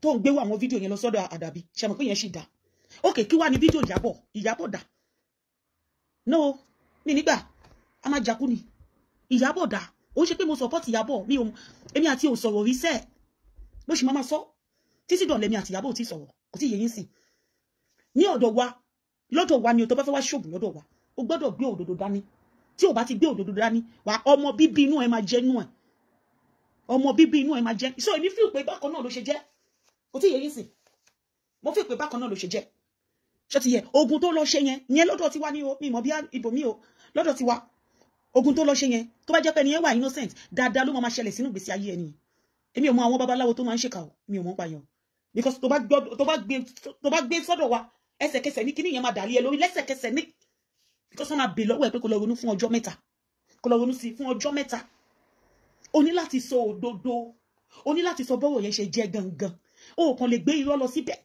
tó ń gbé wá àwọn fídíò yẹn lọ sọ́dọ̀ Àdàbí ṣe mọ̀ pé yẹn sì dá ok kí wá ní fídíò Ìyábọ̀ dá no mi nígbà a máa jakú ni Ìyábọ̀ dá ó ṣe pé mo support Ìyábọ̀ mi ò èmi àti ò sọ̀rọ̀ rí sẹ́ẹ̀ bó ṣe máa sọ títí dọ̀lẹ́ mi àti Ìyábọ̀ ò tí sọ̀rọ̀ kò tí yẹ yín sìn ní ọ̀dọ̀ wa lọ́dọ̀ wa ni o tó bá fẹ́ wá ṣògùn lọ́dọ̀ wa o gbọ́dọ̀ gbé òdodo dání tí o bá ti gbé òdodo dání wà ọmọ bíbí inú ẹ máa jẹ́ inú ẹ ọmọ bíbí inú ẹ máa jẹ́ so èmi feel pé bákan náà ló ṣe jẹ́ kò tí yẹ yín sìn mo feel pé bákan náà ló ṣe jẹ́ ṣé ti yẹ ogun tó lọ ṣe yẹn lọ́dọ̀ tiwa ni o mi mọ̀ bí ibo mi o lọ́dọ̀ tiwa ogun tó lọ ṣe yẹn tó bá jẹ́ pé ẹni yẹn wà innocent dáadáa ló máa ṣẹlẹ̀ sínú ìgbésí ayé ẹni èmi ò mọ àwọn babaláwo tó máa ń ṣèkà o mi ò mọ̀ pa yẹn because tó bá gbé sọ́dọ̀ wa ẹsẹ̀kẹsẹ̀ ní kíní yẹn máa dàlí ẹ lórí lẹ́sẹ̀kẹsẹ̀ ní because wọ́n máa bè lọ́wọ́ ẹ pé kó lọ ronú fún ọjọ́ mẹ́ta kó lọ ronú sí fún ọjọ́ mẹ́ta o ní láti sọ òdodo o ní láti sọ bọ́wọ̀ yẹn ṣe jẹ́ gangan o kàn lè gbé irọ́ lọ síbẹ̀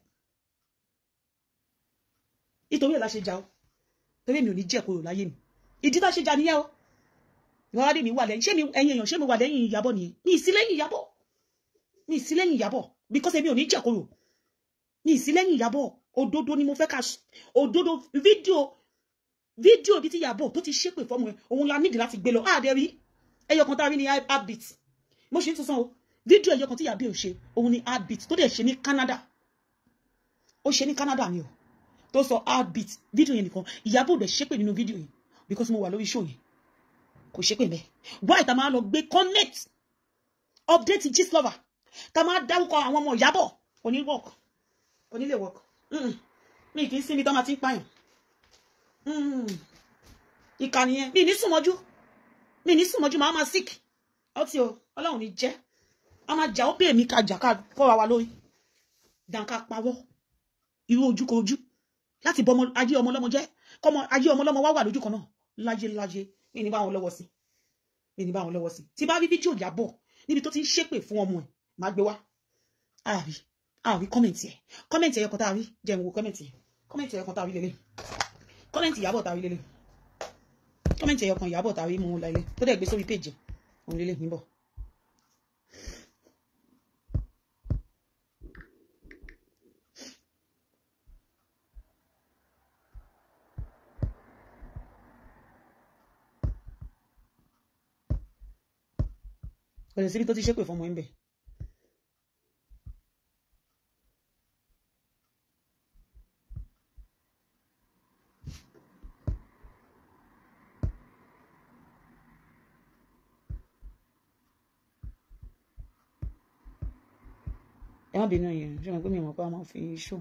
nítorí ẹ̀ la ṣe jà o torí mi ò ní jẹ́ kúrò láyé mi ìdí tá ṣe jà nìyẹn o ìwádìí mi wà lẹ́yìn ṣé mi ẹ̀yin èèyàn ṣé mi wà lẹ́yìn Ìyábọ̀ nìyẹn mi ì sí lẹ́yìn Ìyábọ̀ mi ì sí lẹ́yìn Ìyábọ̀ because èmi ò ní jẹ́ kúrò mi ì sí lẹ́yìn Ìyábọ̀ òdodo ni mo fẹ́ ká òdodo fídíò bí tí Ìyábọ̀ tó ti ṣépè fọ́mọ ẹ̀ òun la nídìí láti gbé lọ àdẹ́rí ẹyọkan tá a rí ní heartbeat mo ṣe ń tún sàn o fídíò ẹyọkan tí Ìyábọ̀ ò ṣe òun ni heartbeat tó dẹ̀ ṣe ní Canada ó ṣe ní Canada ni o tó sọ heartbeat fídíò yẹn nìkan Ìyábọ̀ dẹ̀ ṣépè nínú fídíò yẹn because mo wà lórí show yẹn kò ṣépè mẹ́ why tá máa lọ gbé connect update Gistlover tá máa dárúkọ àwọn ọmọ Ìyábọ̀ onílé work mi kì í sinmi tó máa ti ń pààyàn ìkànnì yẹn mi ní sùnmọ́jú máa sick ọtí o Ọlọ́run ní jẹ́ a máa jà ó pé èmi ká jà ká fọ́ra wa lórí dànká pawọ́ irú ojúkorojú láti bọ́ ayé ọmọ ọlọ́mọ jẹ́ kọ́mọ ayé ọmọ ọlọ́mọ wá wà lójú kan náà láyé mi ní bá wọn lọ́wọ́ sí tí bá rí fídíò Ìyábọ̀ níbi tó ti ń ṣépè fún ọmọ ẹ̀ máa gbé wá àrí kọ́mẹ̀ntì ẹ̀yọkan tá a rí jẹun wo kọ́mẹ̀ntì ẹ̀yọkan tá a rí lélẹ̀ kọ́mẹ̀ntì Ìyábọ̀ tá a rí lélẹ̀ kọ́mẹ̀ntì ẹ̀yọkan Ìyábọ̀ tá a rí mú un lálẹ́ tó dẹ̀ gbé sórí péjì òun lélẹ̀ níbọ̀. kò lè síbi tó ti ṣépè fún ọmọ ẹ̀ ń bẹ̀. ẹ má bínú yẹn ṣé mo pé mi mọ̀ pé a máa fi ṣó.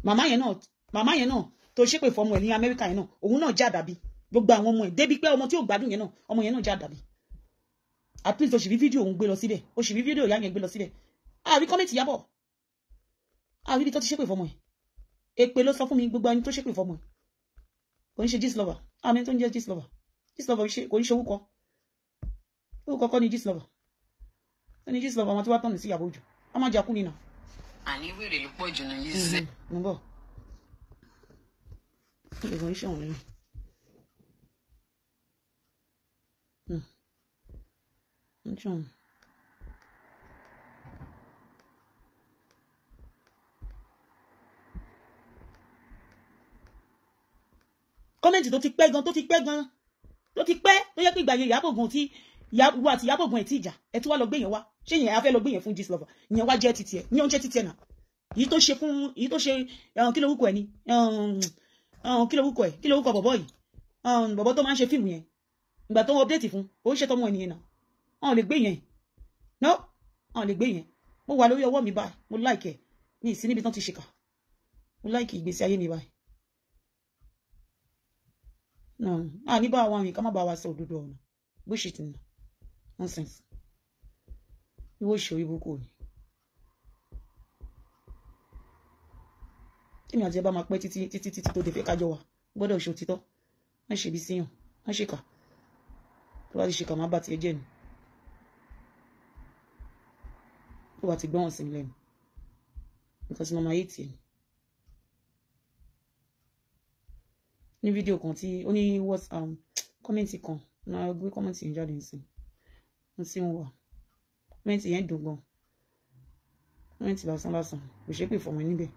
màmá yẹn náà tó ṣépè fọmọ ẹ̀ ní Amẹ́ríkà yẹn náà òun náà já Àdàbí gbogbo àwọn ọmọ ẹ̀ débi pé ọmọ tí ò gbádùn yẹn náà ọmọ yẹn náà já Àdàbí at least o sì rí fídíò òun gbé lọ síbẹ̀ o sì rí fídíò ìyá yẹn gbé lọ síbẹ̀ àrí kọ́mẹ̀tì Ìyábọ̀ àrí ibi tó ti ṣépè fọmọ ẹ̀ èpè ló sọ fún mi gbogbo ẹni tó ṣépè fọmọ ẹ̀ kò ń ṣe Gistlover àmì tó ń jẹ́ Gistlover kò ń ṣe orúkọ kọ́ ni Gistlover ẹni Gistlover àwọn tí wàá tọ̀nù sí Ìyábọ̀ Òjó a máa jà kú nínà. àní wèrè ló pọ̀ jù ní yìí sẹ́. mo bọ̀ ìgbọ̀n iṣẹ́ òun lẹ́yìn. kọ́mẹ̀ntì tó ti pẹ́ gan tó yẹ pé ìgbà yẹn Ìyábọ̀ gan tí ìyàwó àti Ìyábọ̀ gan ẹ̀ tí ìjà ẹ̀ tí wá lọ gbé yẹn wá ṣé yẹn a fẹ́ lọ gbé yẹn fún Gistlover ìyẹn wá jẹ́ titi ẹ̀ ní oúnjẹ titi ẹ̀ náà èyí tó ṣe kí lórúkọ ẹ̀ ni kí lórúkọ bọ̀bọ̀ yìí bọ̀bọ̀ tó máa ń ṣe fíìmù yẹn ìgbà tó ń update fún ó ń ṣe tọmọ ènìyàn náà wọn ò lè gbé yẹn no wọn ò lè gbé yẹn mo wà lórí ọwọ́ mi báyìí mo like ẹ̀ ní ìsín níbi tán ti ṣèkà mo like ìgbésí ayé mi báyìí ní bá àwọn àmì ká má bá wa sọ òdodo ọ̀nà bullshit nù nonsense ìwọ ìṣòro ibùkún ni tí mi àti ẹ bá máa pẹ́ títí tó dé fẹ́ kájọ wa gbọ́dọ̀ ṣe òtítọ́ má ṣe bí síyàn má ṣèkà tó bá ti ṣèkà má bá tiẹ̀ jẹ́ ni tó bá ti gbọ́n sí mi lẹ́nu because mo máa yé tiẹ̀ ní fídíò kan tí ó ní kọ́mẹ́ǹtì kan náà gbé kọ́mẹ́ǹtì yẹn jáde nísìn mo ti ń wà kọ́mẹ́ǹtì yẹn dùn gan kọ́mẹ́ǹtì lásán kò ṣe pé fọmọ níbẹ̀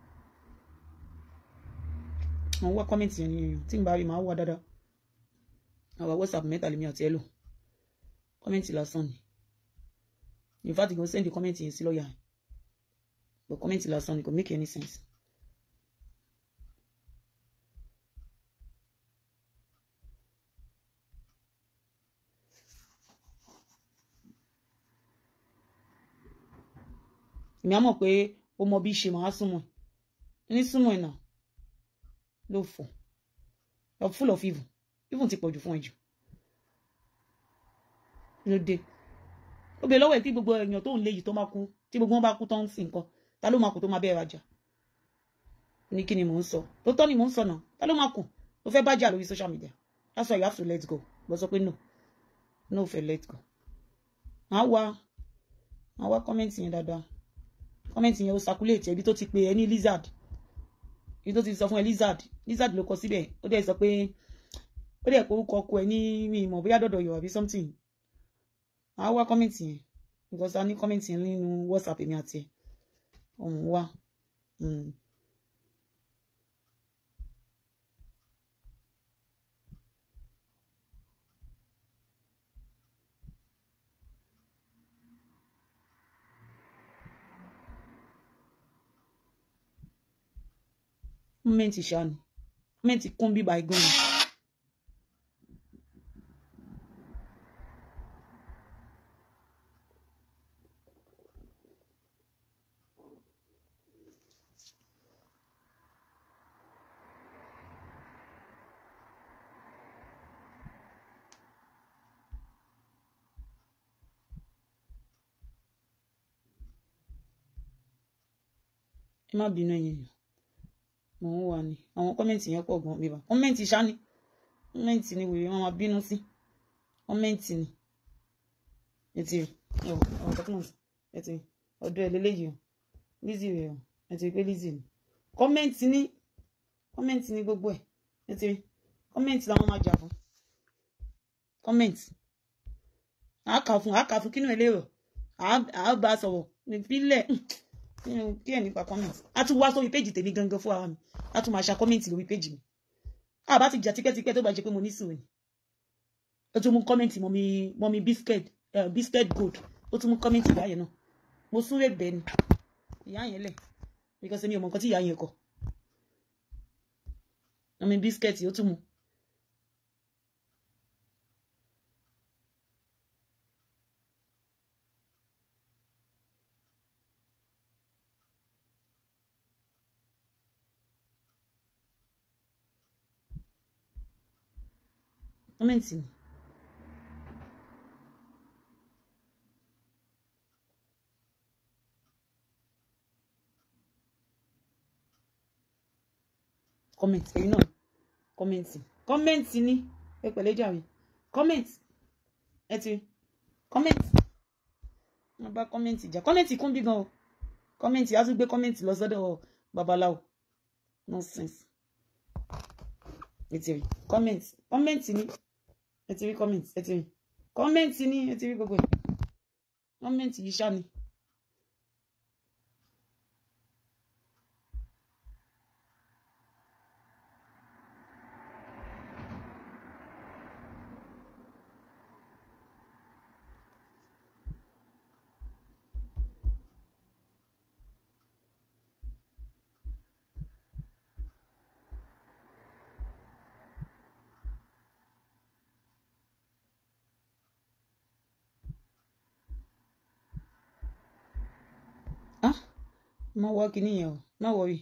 àwọn wá kọ́mẹ́ǹtì yẹn nìyẹn tí n bá rí màá wá dáadáa àwọn WhatsApp mẹ́ta lèmi àti ẹ lò kọ́mẹ́ǹtì lásán ni in fact go send the kọ́mẹ́ǹtì yẹn sí lọ́ọ̀yà but kọ́mẹ́ǹtì lásán ni kò make any sense. èmi á mọ̀ pé ó mọ bí ṣe máa súnmọ́ ní súnmọ́ ẹ̀ náà ló fọ̀ you're full of evil even ti pọ̀jù fún ẹ jù ló dé ó bẹ lọ́wọ́ ẹ̀ tí gbogbo èèyàn tó ń lé yìí tó máa kú tí gbogbo wọn bá kú tó ń sìn nǹkan ta ló máa kú tó máa bẹ́ẹ̀ rajà ní kí ni mò ń sọ tó tọ́ ni mò ń sọ náà ta ló máa kú tó fẹ́ bá jà lórí social media that's why you have to let go lọ sọ pé no fẹ́ let go máa wá kọ́mẹ́ǹtì yẹn dáadáa kọ́mẹ́ǹtì yẹn ó circulate ibi tó ti pe ẹ ní lizard ibi tó ti sọ fún ẹ lizard ló kọ síbẹ̀ ó dẹ̀ sọ pé ó dẹ̀ pé orúkọ ọkọ ẹ ní mi ìmọ̀ bóyá dọ̀dọ̀ yọ̀ àbí something àá wá kọ́mẹ́ǹtì yẹn because a ní kọ́mẹ́ǹtì yẹn nínú WhatsApp èmi àti ẹ̀ ọ̀hún wá. Kọ́mẹ́ǹtì ṣáà ni kọ́mẹ́ǹtì kún bíbá igun ni. ẹ má bínú ẹ̀yin èèyàn mò ń wà ní àwọn kọ́mẹ́ǹtì yẹn pọ̀ gan bíbá kọ́mẹ́ǹtì ṣá ni kọ́mẹ́ǹtì ni wèrè wọn máa bínú sí kọ́mẹ́ǹtì ni ètì àwọn tọ́kùnmọ̀ ètì ọ̀dọ̀ ẹ̀ lélẹ́yìí o Lizzy rẹ̀ o ètì pé Lizzy ni kọ́mẹ́ǹtì ni gbogbo ẹ̀ ètì kọ́mẹ́ǹtì làwọn máa jà fún kọ́mẹ́ǹtì àákà fún kínú ẹ̀ lérò àá bá a sọ̀rọ̀ nípínlẹ̀ kí ẹ̀ nípa kọ́mẹ́ǹtì a tún wá sórí péjì tèmi gangan fún ara mi a tún máa ṣa kọ́mẹ́ǹtì lórí péjì mi a bá ti jà tipẹ́tipẹ́ tó bá jẹ́ pé mo ní sùúrù ni ó tún mú kọ́mẹ́ǹtì mọ́mí biscuit gold ó tún mú kọ́mẹ́ǹtì ìyá yẹn náà mo súnré bẹ́ẹ̀ ni ìyá yẹn lẹ̀ because mi ò mọ nǹkan tí ìyá yẹn kọ mọ́mí biscuit ó tún mú. Kọ́mẹ́ǹtì ni kọ́mẹ́ǹtì ẹ̀yin náà kọ́mẹ́ǹtì ní ẹ pẹ̀lẹ́ jàre kọ́mẹ́ǹtì ẹ ti kọ́mẹ́ǹtì wọ́n bá kọ́mẹ́ǹtì jà kọ́mẹ́ǹtì kún bí gan o kọ́mẹ́ǹtì á tún gbé kọ́mẹ́ǹtì lọ sọ́dọ̀ babaláwo nonsense ẹ ti rí kọ́mẹ́ǹtì ní ẹ ti rí kọ́mẹ́ǹtì ẹ ti rí kọ́mẹ́ǹtì ní ẹ ti rí gbogbo ẹ̀ kọ́mẹ́ǹtì yìí ṣá ni. Má wá kíní yẹn o má wọrí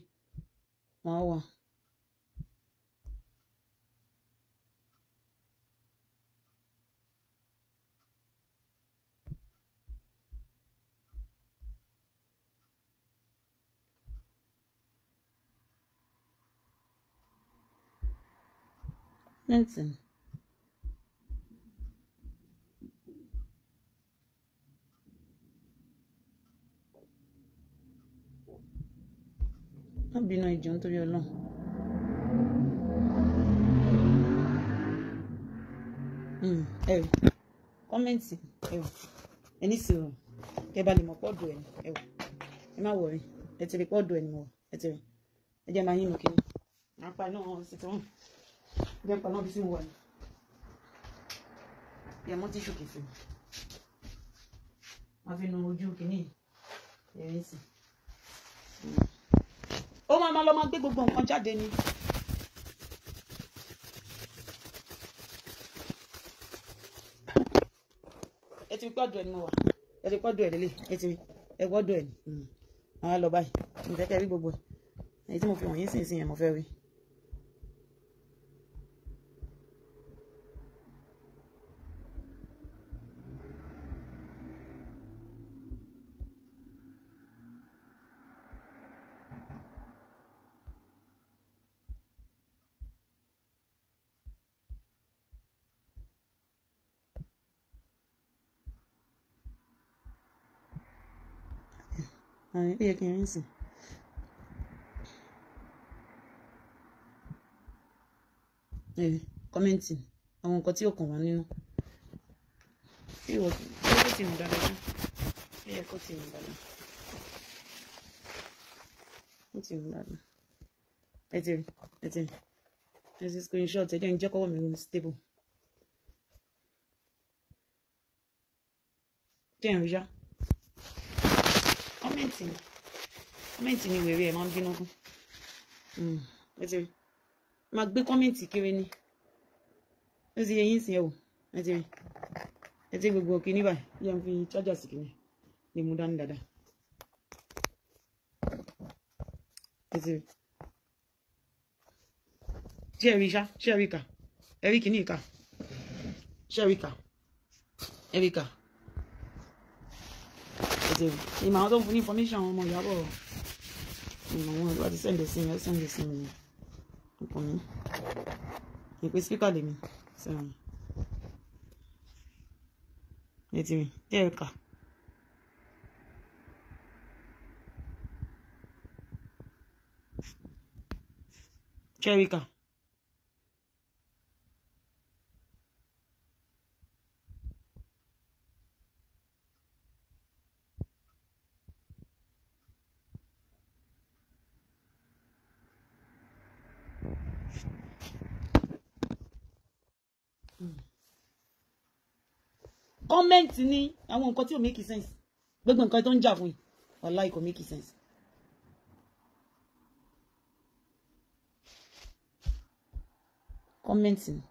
má wá. Nothing. Má bínú ìjọ nítorí Ọlọ́run. Kọ́mẹ́ǹtì ẹni sọ̀rọ̀ kẹ́ bá lè mọ̀ pọ́ọ̀dù ẹ̀ ní ẹ wò ẹ má wọ̀rí ẹ ti rí pọ́ọ̀dù ẹ̀ ní mo wọ̀ ẹ ti rí ẹ jẹ́ máa yín nù kíní máa pa iná wọn sí tí wọ́n jẹ́ pa náà bí sí mo wà ní ẹ mọ́ tíṣù kìí sí máa fi nu ojú kíní ẹ̀rín sí ó máa lọ máa gbé gbogbo nǹkan jáde ni. ẹ ti rí pọ́ọ̀dù ẹ̀ ní mo wà ẹ ti pọ́ọ̀dù ẹ̀ lélẹ̀ ẹ ti rí ẹ gbọ́dọ̀ ẹ̀ ní àwọn á lọ báyìí mo fẹ́ kẹ́ rí gbogbo ẹ̀ èyí tí mo fi wọ̀nyí sì ń sìn yẹn mo fẹ́ rí. àwọn ilé kí n rí sìn. Kọ́mẹ́ǹtì àwọn nǹkan tí ó kàn wá nínú ìwọ kó ti rìn dáadáa ó yẹ kó ti rìn dáadáa ó ti rìn dáadáa ẹ ti rí ẹ ti screenshot ẹ jẹ́ ń jẹ́ kọ́wọ́ mi ní stable jẹ́ ń rí yá kọ́mẹ́ǹtì ni wèrè ẹ̀ máa ń bínú fún ẹ ti rí máa gbé kọ́mẹ́ǹtì kiri ni ó ti yẹ yín sí ẹ wò ẹ ti gbogbo kìíní báyìí yẹ ń fi chájà sí kìíní lè mú dání dáadáa ẹ ti rí ṣé ẹ rí ṣá ṣé ẹ rí kà ẹ rí kìíní kà ṣé ẹ rí kà ẹ rí kà ẹ ti rí ìmọ̀ àwọn tó ń fún ní information àwọn ọmọ Ìyábọ̀ ìmọ̀ wọn ìwà ti sẹ́ǹdẹ̀ sí mi ẹ sẹ́ǹdẹ̀ sí mi nǹkan mi ìpè spíkà lèmi sẹ́wọ̀n ètí mi ẹ̀ẹ̀ka ṣẹ́ríkà kọ́mẹ́ǹtì ní àwọn nǹkan tí ò make sense gbogbo nǹkan tó ń jà fún yìí wàláhì kò make sense. kọ́mẹ́ǹtì ní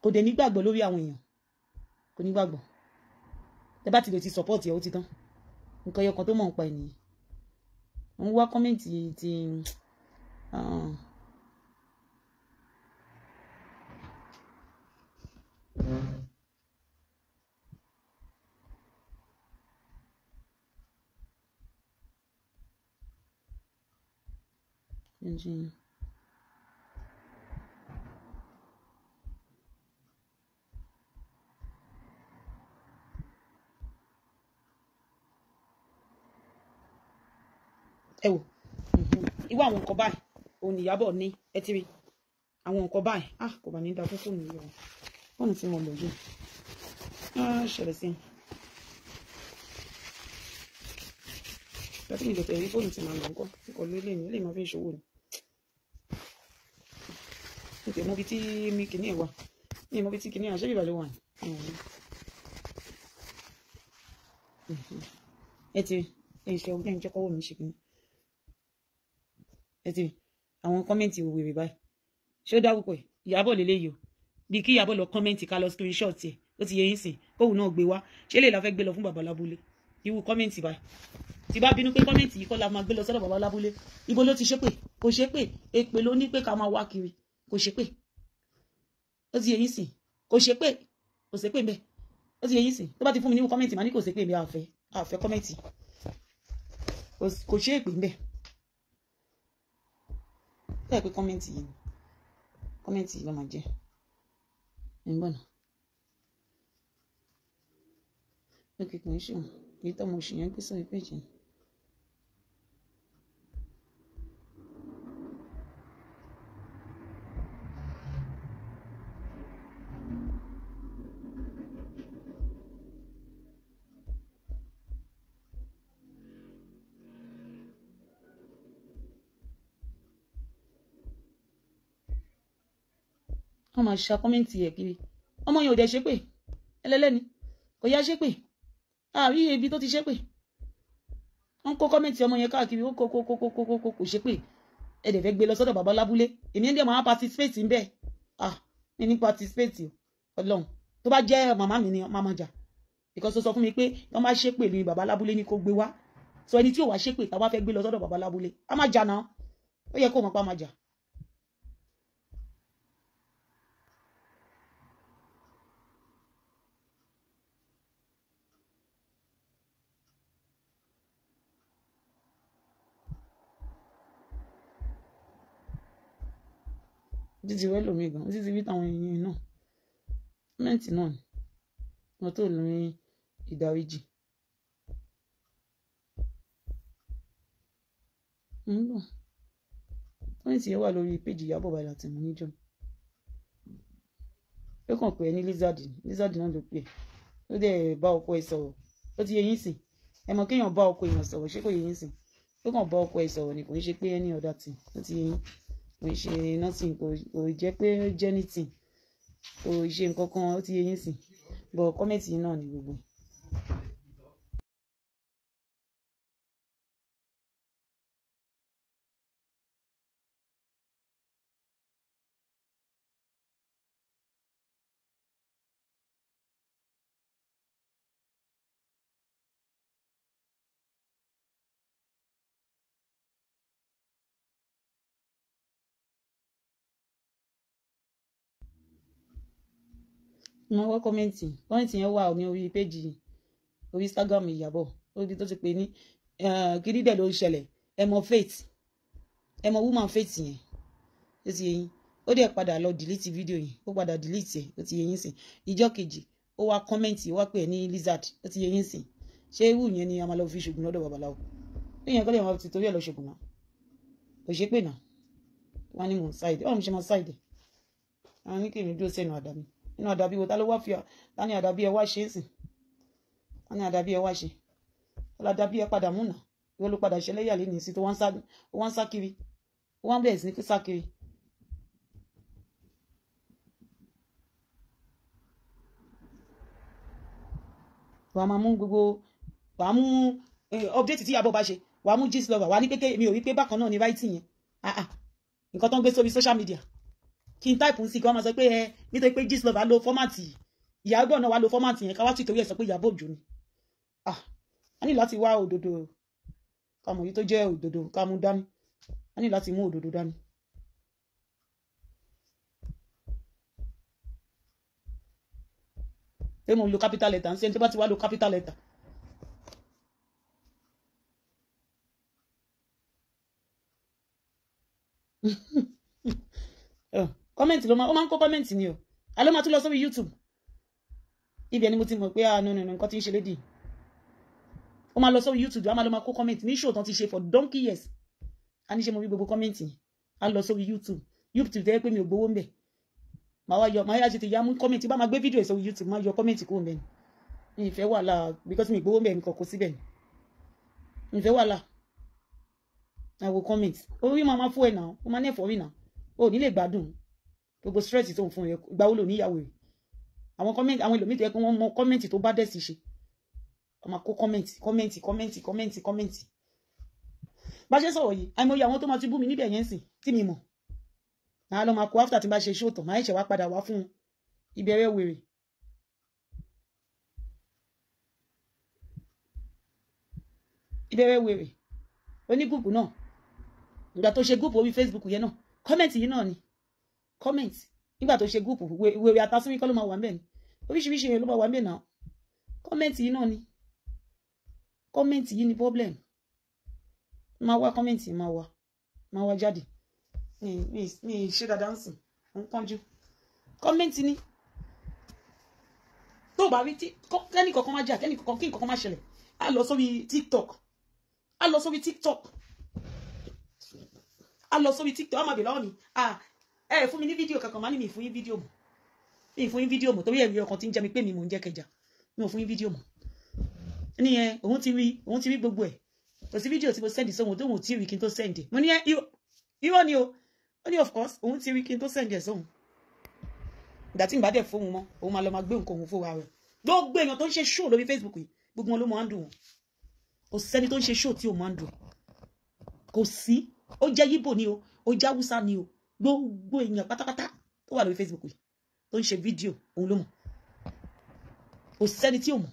kò dé nígbàgbọ́ lórí àwọn èèyàn kò nígbàgbọ́ tẹ bá ti lè ti support ẹ̀ ó ti tán nǹkan ẹyọkan tó mọ̀ ń pa ènìyàn ń wá kọ́mẹ́ǹtì ti ẹ wò irú àwọn nǹkan báyìí òun Ìyábọ̀ ní ẹ ti rí àwọn nǹkan báyìí kò bá ní da fún fóònù yìí o fóònù tí mo lò yìí ṣẹlẹ̀ sí lọ́tí mi lò tẹ̀lé fóònù tí màá lò ńkọ́ tí kò ló lè ní lè máa fi ṣòwò ni nítorí mo bí tí mi kìíní ẹ̀ wà ní mo bí tí kìíní àṣẹ ìbàlẹ̀ wà ẹ ti ẹ ṣe ọgbẹ́ ìjẹ́ kọ́wọ́ mi ṣe kìíní ẹ ti àwọn kọ́mẹ́ǹtì òwèrè báyìí ṣé ó dárúkọ ẹ̀ Ìyábọ̀ lélẹ́yìí o bí kí Ìyábọ̀ lọ kọ́mẹ́ǹtì ká lọ screenshot ẹ̀ ó ti yẹ yín sìn kóhùn náà gbé wá ṣé lè la fẹ́ gbé lọ fún bàbá lábúlé irú kọ́mẹ́ǹtì báyìí tí bá bínú pé kọ́mẹ́ǹtì yìí kọ́ la máa gbé lọ sọ́dọ̀ bàbá lábúlé ibo ló ti ṣépè kò ṣépè èpè ló ní pé ká máa wá kiri kò ṣépè ó ti yẹ yín sìn kò ṣépè kò ṣépè mbẹ ó ti yẹ yín sìn tó bá ti fún mi ní kọ́mẹ́ǹtì máa ní kò ṣépè mbẹ àfẹ́ kọ́mẹ́ǹtì kò ṣe èpè mbẹ bẹ́ẹ̀ pé kọ́mẹ́ǹtì yìí ló máa jẹ́ ń bọ̀ náà ó kì í kàn ń ṣùn èyí tó mo ṣì yẹn gbé sórí péjì ni. wọ́n máa ṣa kọ́mẹ́ǹtì ẹ̀ kiri ọmọ yẹn ò dẹ̀ ṣépè ẹlẹ́lẹ́ni kò yá ṣépè àrí ibi tó ti ṣépè wọ́n kó kọ́mẹ́ǹtì ọmọ yẹn káàkiri ó kò ṣépè ẹ dẹ̀ fẹ́ gbé lọ sọ́dọ̀ bàbá lábúlé èmi ń dẹ̀ máa participate ń bẹ̀ mi ní participate ọlọ́run tó bá jẹ́ màmá mi ni màmá jà because ó sọ fún mi pé wọ́n máa ṣépè ní bàbá lábúlé ní kó gbé wá so ẹni tí ò wá ṣépè tá a bá fẹ́ gbé lọ sọ́dọ̀ bàbá lábúlé a máa jà náà ó yẹ kó mọ̀ pa máa jà. títí wẹ́ lómi gan títí wí táwọn èèyàn náà mẹ́ǹtì náà ni wọ́n tó lómi ìdáríjì. pọ́ìntì yẹn wà lórí péjì Ìyábọ̀ Báyìí láti mú níjọ́ ó kàn pé ní lizard náà ló pè ó dẹ̀ bá ọkọ ẹ̀ sọ̀rọ̀ ó ti yẹ yín sìn ẹ mọ̀ kéèyàn bá ọkọ èèyàn sọ̀rọ̀ ṣé kò yẹ yín sìn ó kàn bá ọkọ ẹ̀ sọ̀rọ̀ ni kò ń ṣe pé any other thing ó ti yẹ yín kò ń ṣe nothing kò jẹ́ pé ó jẹ́ anything kò ṣe nǹkan kan ó ti yẹ yín sìn bọ̀ kọ́mẹ̀tì yín náà ni gbogbo. mo wá kọ́mẹ́ǹtì yẹn wà ní orí péjì orí Instagram Ìyábọ̀ orí tó ti pè ní kiri dẹ̀ ló ṣẹlẹ̀ ẹ mọ Faith ẹ mọ woman Faith yẹn ó ti yẹ yín ó dẹ̀ padà lọ delete fídíò yẹn ó padà delete ẹ̀ ó ti yẹ yín sìn ìjọ́ kejì ó wá kọ́mẹ́ǹtì ó wá pè ní lizard ó ti yẹ yín sìn ṣé ewu yẹn ni a máa lọ fi ṣògùn lọ́dọ̀ babaláwo ó yẹn kọ́lé wọn ti torí ẹ̀ lọ ṣògùn náà kò ṣe pé náà wọn ní mò ń ṣáìdì ọ̀run ṣe máa ṣáìdì àwọn ní kèmí dúró sẹ́nu àdàmì nínú àdàbí wo ta ló wá fi ta ni àdàbí ẹ wá ṣe é sìn ta ni àdàbí ẹ wá ṣe ọlàdàbí ẹ padà múnà ìwọ ló padà ṣẹlẹ̀ yà lẹ́nu sí tó wọ́n ń sá kiri wọ́n bẹ̀rẹ̀ sí ní sá kiri. wàá máa mú gbogbo wàá mú update tí Ìyábọ̀ bá ṣe wàá mú gist lover wàá ní kékeré mi ò rí pé bákan náà ní writing yẹn nǹkan tó ń gbé sórí social media kí n táìpù sí kí wọ́n máa sọ pé nítorí pé gist lover lo fọ́màtì Ìyábọ̀ náà wá lo fọ́màtì yẹn ká wá tì torí ẹ̀ sọ pé Ìyábọ̀ Òjó ni a ní láti wá òdodo ká mọ̀ yìí tó jẹ́ òdodo ká mú dání a ní láti mú òdodo dání. pé mo lo capital letter ń sẹ́ni tó bá ti wá lo capital letter. kọ́mẹ̀ntì ló máa ń kó kọ́mẹ̀ntì ni o a ló máa tún lọ sórí YouTube ibẹ̀ ni mo ti mọ̀ pé no nǹkan tí ń ṣe lédì ó máa lọ sórí YouTube a máa lọ máa kó kọ́mẹ̀ntì ní ṣòtán ti ṣe for donkey years a ní ṣe mo rí gbogbo kọ́mẹ̀ntì a lọ sórí YouTube tẹ́ pé mi ò gbowó ń bẹ̀ máa yá ṣe ti yá mú kọ́mẹ̀ntì bá máa gbé fídíò ẹ̀ sórí YouTube máa yọ kọ́mẹ̀ntì kúrò bẹ́ẹ̀ ni mi ìfẹ́ wàhálà because mi ìgbowó ń bẹ̀ mi kàn kó síbẹ̀ ni mi ìfẹ́ wàhálà àwò kọ́mẹ̀ntì orí máa fún ẹ̀ náà ó máa ní ẹ̀fọ́ rí náà ó ní lè gbádùn gbogbo stress tó ń fún ẹ ìgbà wo ló níyàwó rẹ àwọn kọ́mẹ́ǹtì àwọn ẹlòmíì tó yẹ kí wọ́n mọ kọ́mẹ́ǹtì tó bá dẹ̀ sí ṣe ọmọ kó kọ́mẹ́ǹtì bá ṣe sọ̀rọ̀ yìí àìmọye àwọn tó máa ti bú mi níbẹ̀ yẹn sìn tí mi mọ̀ náà lọ máa kó after tí bá ṣe ṣóòtọ̀ máa ṣẹ̀ wá padà wá fún ìbẹ̀rẹ̀ wèrè. oní gúùpù náà ìgbà tó ṣe gúùpù orí Facebook yẹn náà kọ́mẹ́ǹtì yìí náà ni comment nígbà tó ṣe gúùpù wèrè àtàsúnmí kọ́ ló máa wà ńbẹ̀ ni oríṣiríṣi rẹ̀ ló máa wà ńbẹ̀ náà comment yìí náà ni comment yìí ni problem máa wá comment yìí máa wá jáde mi ṣe dáadáa ń sìn ń pọ́njú comment ni tó bá rí kẹ́nì kankan má jà kẹ́nì kankan kí nǹkan má ṣẹlẹ̀ á lọ sórí TikTok á lọ sórí TikTok á máa bè lọ́wọ́ mi fún mi ní fídíò kankan máa ní mi fún yín fídíò mọ̀ torí ẹ̀rí ọkàn tí ń jẹ́ mi pé mi mò ń jẹ́ kẹjà mi ò fún yín fídíò mọ̀ níyẹn òun ti rí gbogbo ẹ̀ kò sí fídíò tí mo sẹ́ndì sóhun tó òun ti rí kí n tó sẹ́ndì mo ní irọ́ ni o ó ní of course òun ti rí kí n tó sẹ́ndì ẹ̀ sóhun ìgbà tí n bá dẹ̀ fóun mọ́ òun máa lọ máa gbé nǹkan òun fún wa rẹ̀ gbogbo èèyàn tó ń ṣe show lórí Facebook yìí gbogbo wọn ló máa ń dùn wọn kò sẹ́ni tó ń ṣe show tí ò máa ń dùn kò sí ó jẹ́ Yíbò ni o ó jẹ́ Haúsá ni o gbogbo èèyàn pátápátá tó wà lórí Facebook yìí tó ń ṣe fídíò òun ló mọ̀ kò sẹ́ni tí ò mọ̀.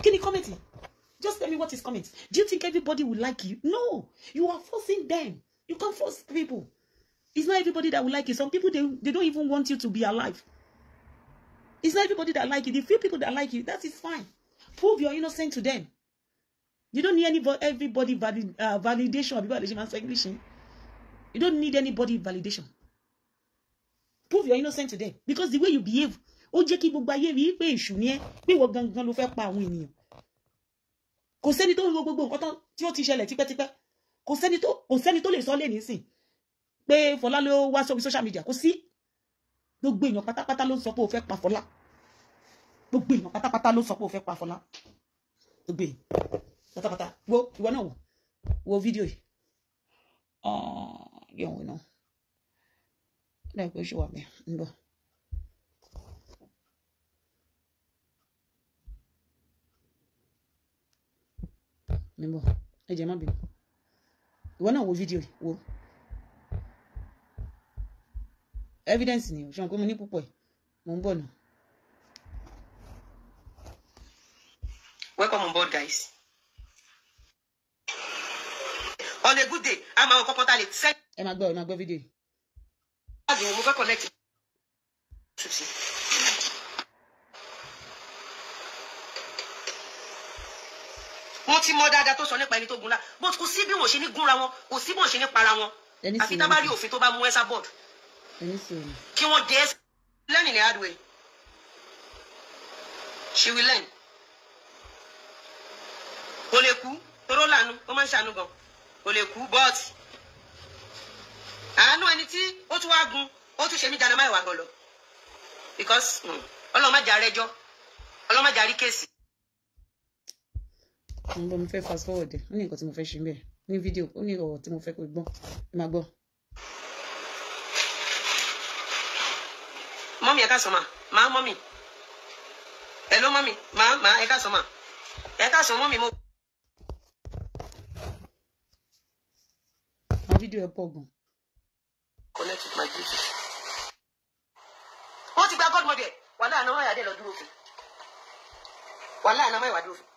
Kí ni comment? Just tell me what is comment. Do you think everybody will like you? No, you are forcing them. You can't force people. It's not everybody that will like you. Some people, they don't even want you to be alive. It's not everybody that like you. The few people that like you, that is fine. Prove your innocence to them. You don't need everybody validation. You don't need anybody validation. Prove your innocence to them. Because the way you behave, ó jẹ́ kí gbogbo ayé rí pé èṣù ni ẹ́ pé ìwọ gangan ló fẹ́ pa àwọn ènìyàn. Kò sẹ́ni tó ń ro gbogbo nǹkan tí ó ti ṣẹlẹ̀ tipẹ́tipẹ́. Kò sẹ́ni tó lè sọ lé nísìn pé Fọlá ló wá sórí social media. Kò sí. Gbogbo èèyàn pátápátá ló sọ pé ó fẹ́ pa Fọlá. Gbogbo èèyàn pátápátá ló sọ pé ó fẹ́ pa Fọlá. Gbogbo èèyàn pátápátá. Wo ìwọ náà wo fídíò yìí. Yẹn wò náà. Láì pé ó ṣe wà bẹ́ẹ̀ ń bọ̀. Mímọ́ ẹ jẹ́ má bínú ìwọ náà wo fídíò wo evidence ni o ṣe wọn pé mo ní púpọ̀ ẹ̀ mo ń bọ̀ nù. Welcome on board, guys. On a good day I'm a couple of send. ẹ máa gbọ́ fídíò yìí. mo fẹ́ connect. wọ́n ti mọ̀ dáadáa tó sọ nípa ẹni tó gunla but kò sí bí wọ́n ṣe ní gúnra wọn kò sí bí wọ́n ṣe ní para wọn àfi tá bá rí òfin tó bá mú ẹ́sà board kí wọ́n dé ẹ́sà learn in a hard way she will learn kò lè kú toró lànà ó máa ń ṣàánú gan kò lè kú but àánú ẹni tí ó tún wá gun ó tún ṣe mí jana máa wà gan lọ because ọlọ́run má jà rẹjọ́ ọlọ́run má jà rí kéèsì. Mo fẹ́ fast forward ó ní nǹkan tí mo fẹ́ ṣe bẹ́ẹ̀ ní fídíò ó ní ọ̀rọ̀ tí mo fẹ́ kó gbọ́ ẹ máa gbọ́. mọ́mí ẹ ká sọ máa mọ́mí hello mọ́mí máa ẹ ká sọ ẹ ká sọ mọ́mí mo. àwọn fídíò ẹ pọ̀ gan. connect with my beauty. wọ́n ti gba godmother wàhálà àná wáyà dé lọ dúró fún wàhálà àná wáyà dúró fún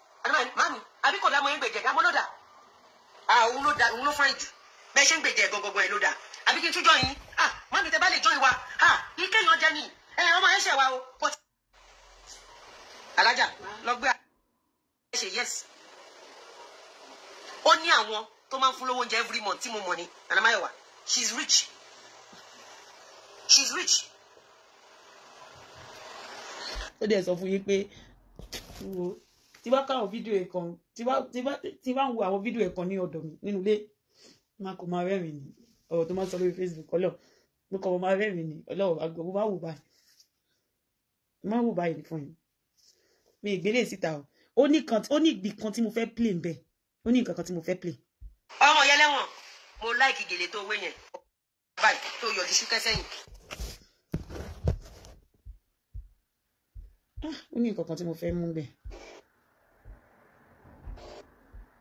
mami àbí kò dá mọ yín gbèjẹ dámọ ló dà òun ló fáìn jù bẹ́ẹ̀ ṣe ń gbèjẹ gọgọgọ ẹ ló dà àbí kí n tún jọ yín mami tẹ bá lè jọ ìwà ike yan jẹ ni ọmọ yẹn ṣẹ wa o but alájà lọ gbé ẹ ṣe yes ó ní àwọn tó máa ń fún lówó oúnjẹ every month tí mo mọ̀ ní Anamáyọ̀wá she's rich ó dẹ̀ sọ fún yín pé tí bá káwọn fídíò ẹ̀ kan tí bá ń wo àwọn fídíò ẹ̀ kan ní ọ̀dọ̀ mi nínú ilé máa kò máa rẹ́rìn ní ọ̀rọ̀ tó máa sọ lórí Facebook ọlọ́ mo kọ́ mo máa rẹ́rìn ní ọlọ́wọ́ àgbọ̀ mo máa wò báyìí fún yín mi ìgbélé síta o ó ní ìgbì kan tí mo fẹ́ play ń bẹ̀ ó ní nǹkan kan tí mo fẹ́ play. ọmọ yẹn lẹ́wọ̀n mo láìkì gèlè tó wé yẹn báyìí tó yọjú ṣúkẹ́ sẹ́yìn. ó ní nǹkan kan tí mo fẹ́ mú bẹ̀.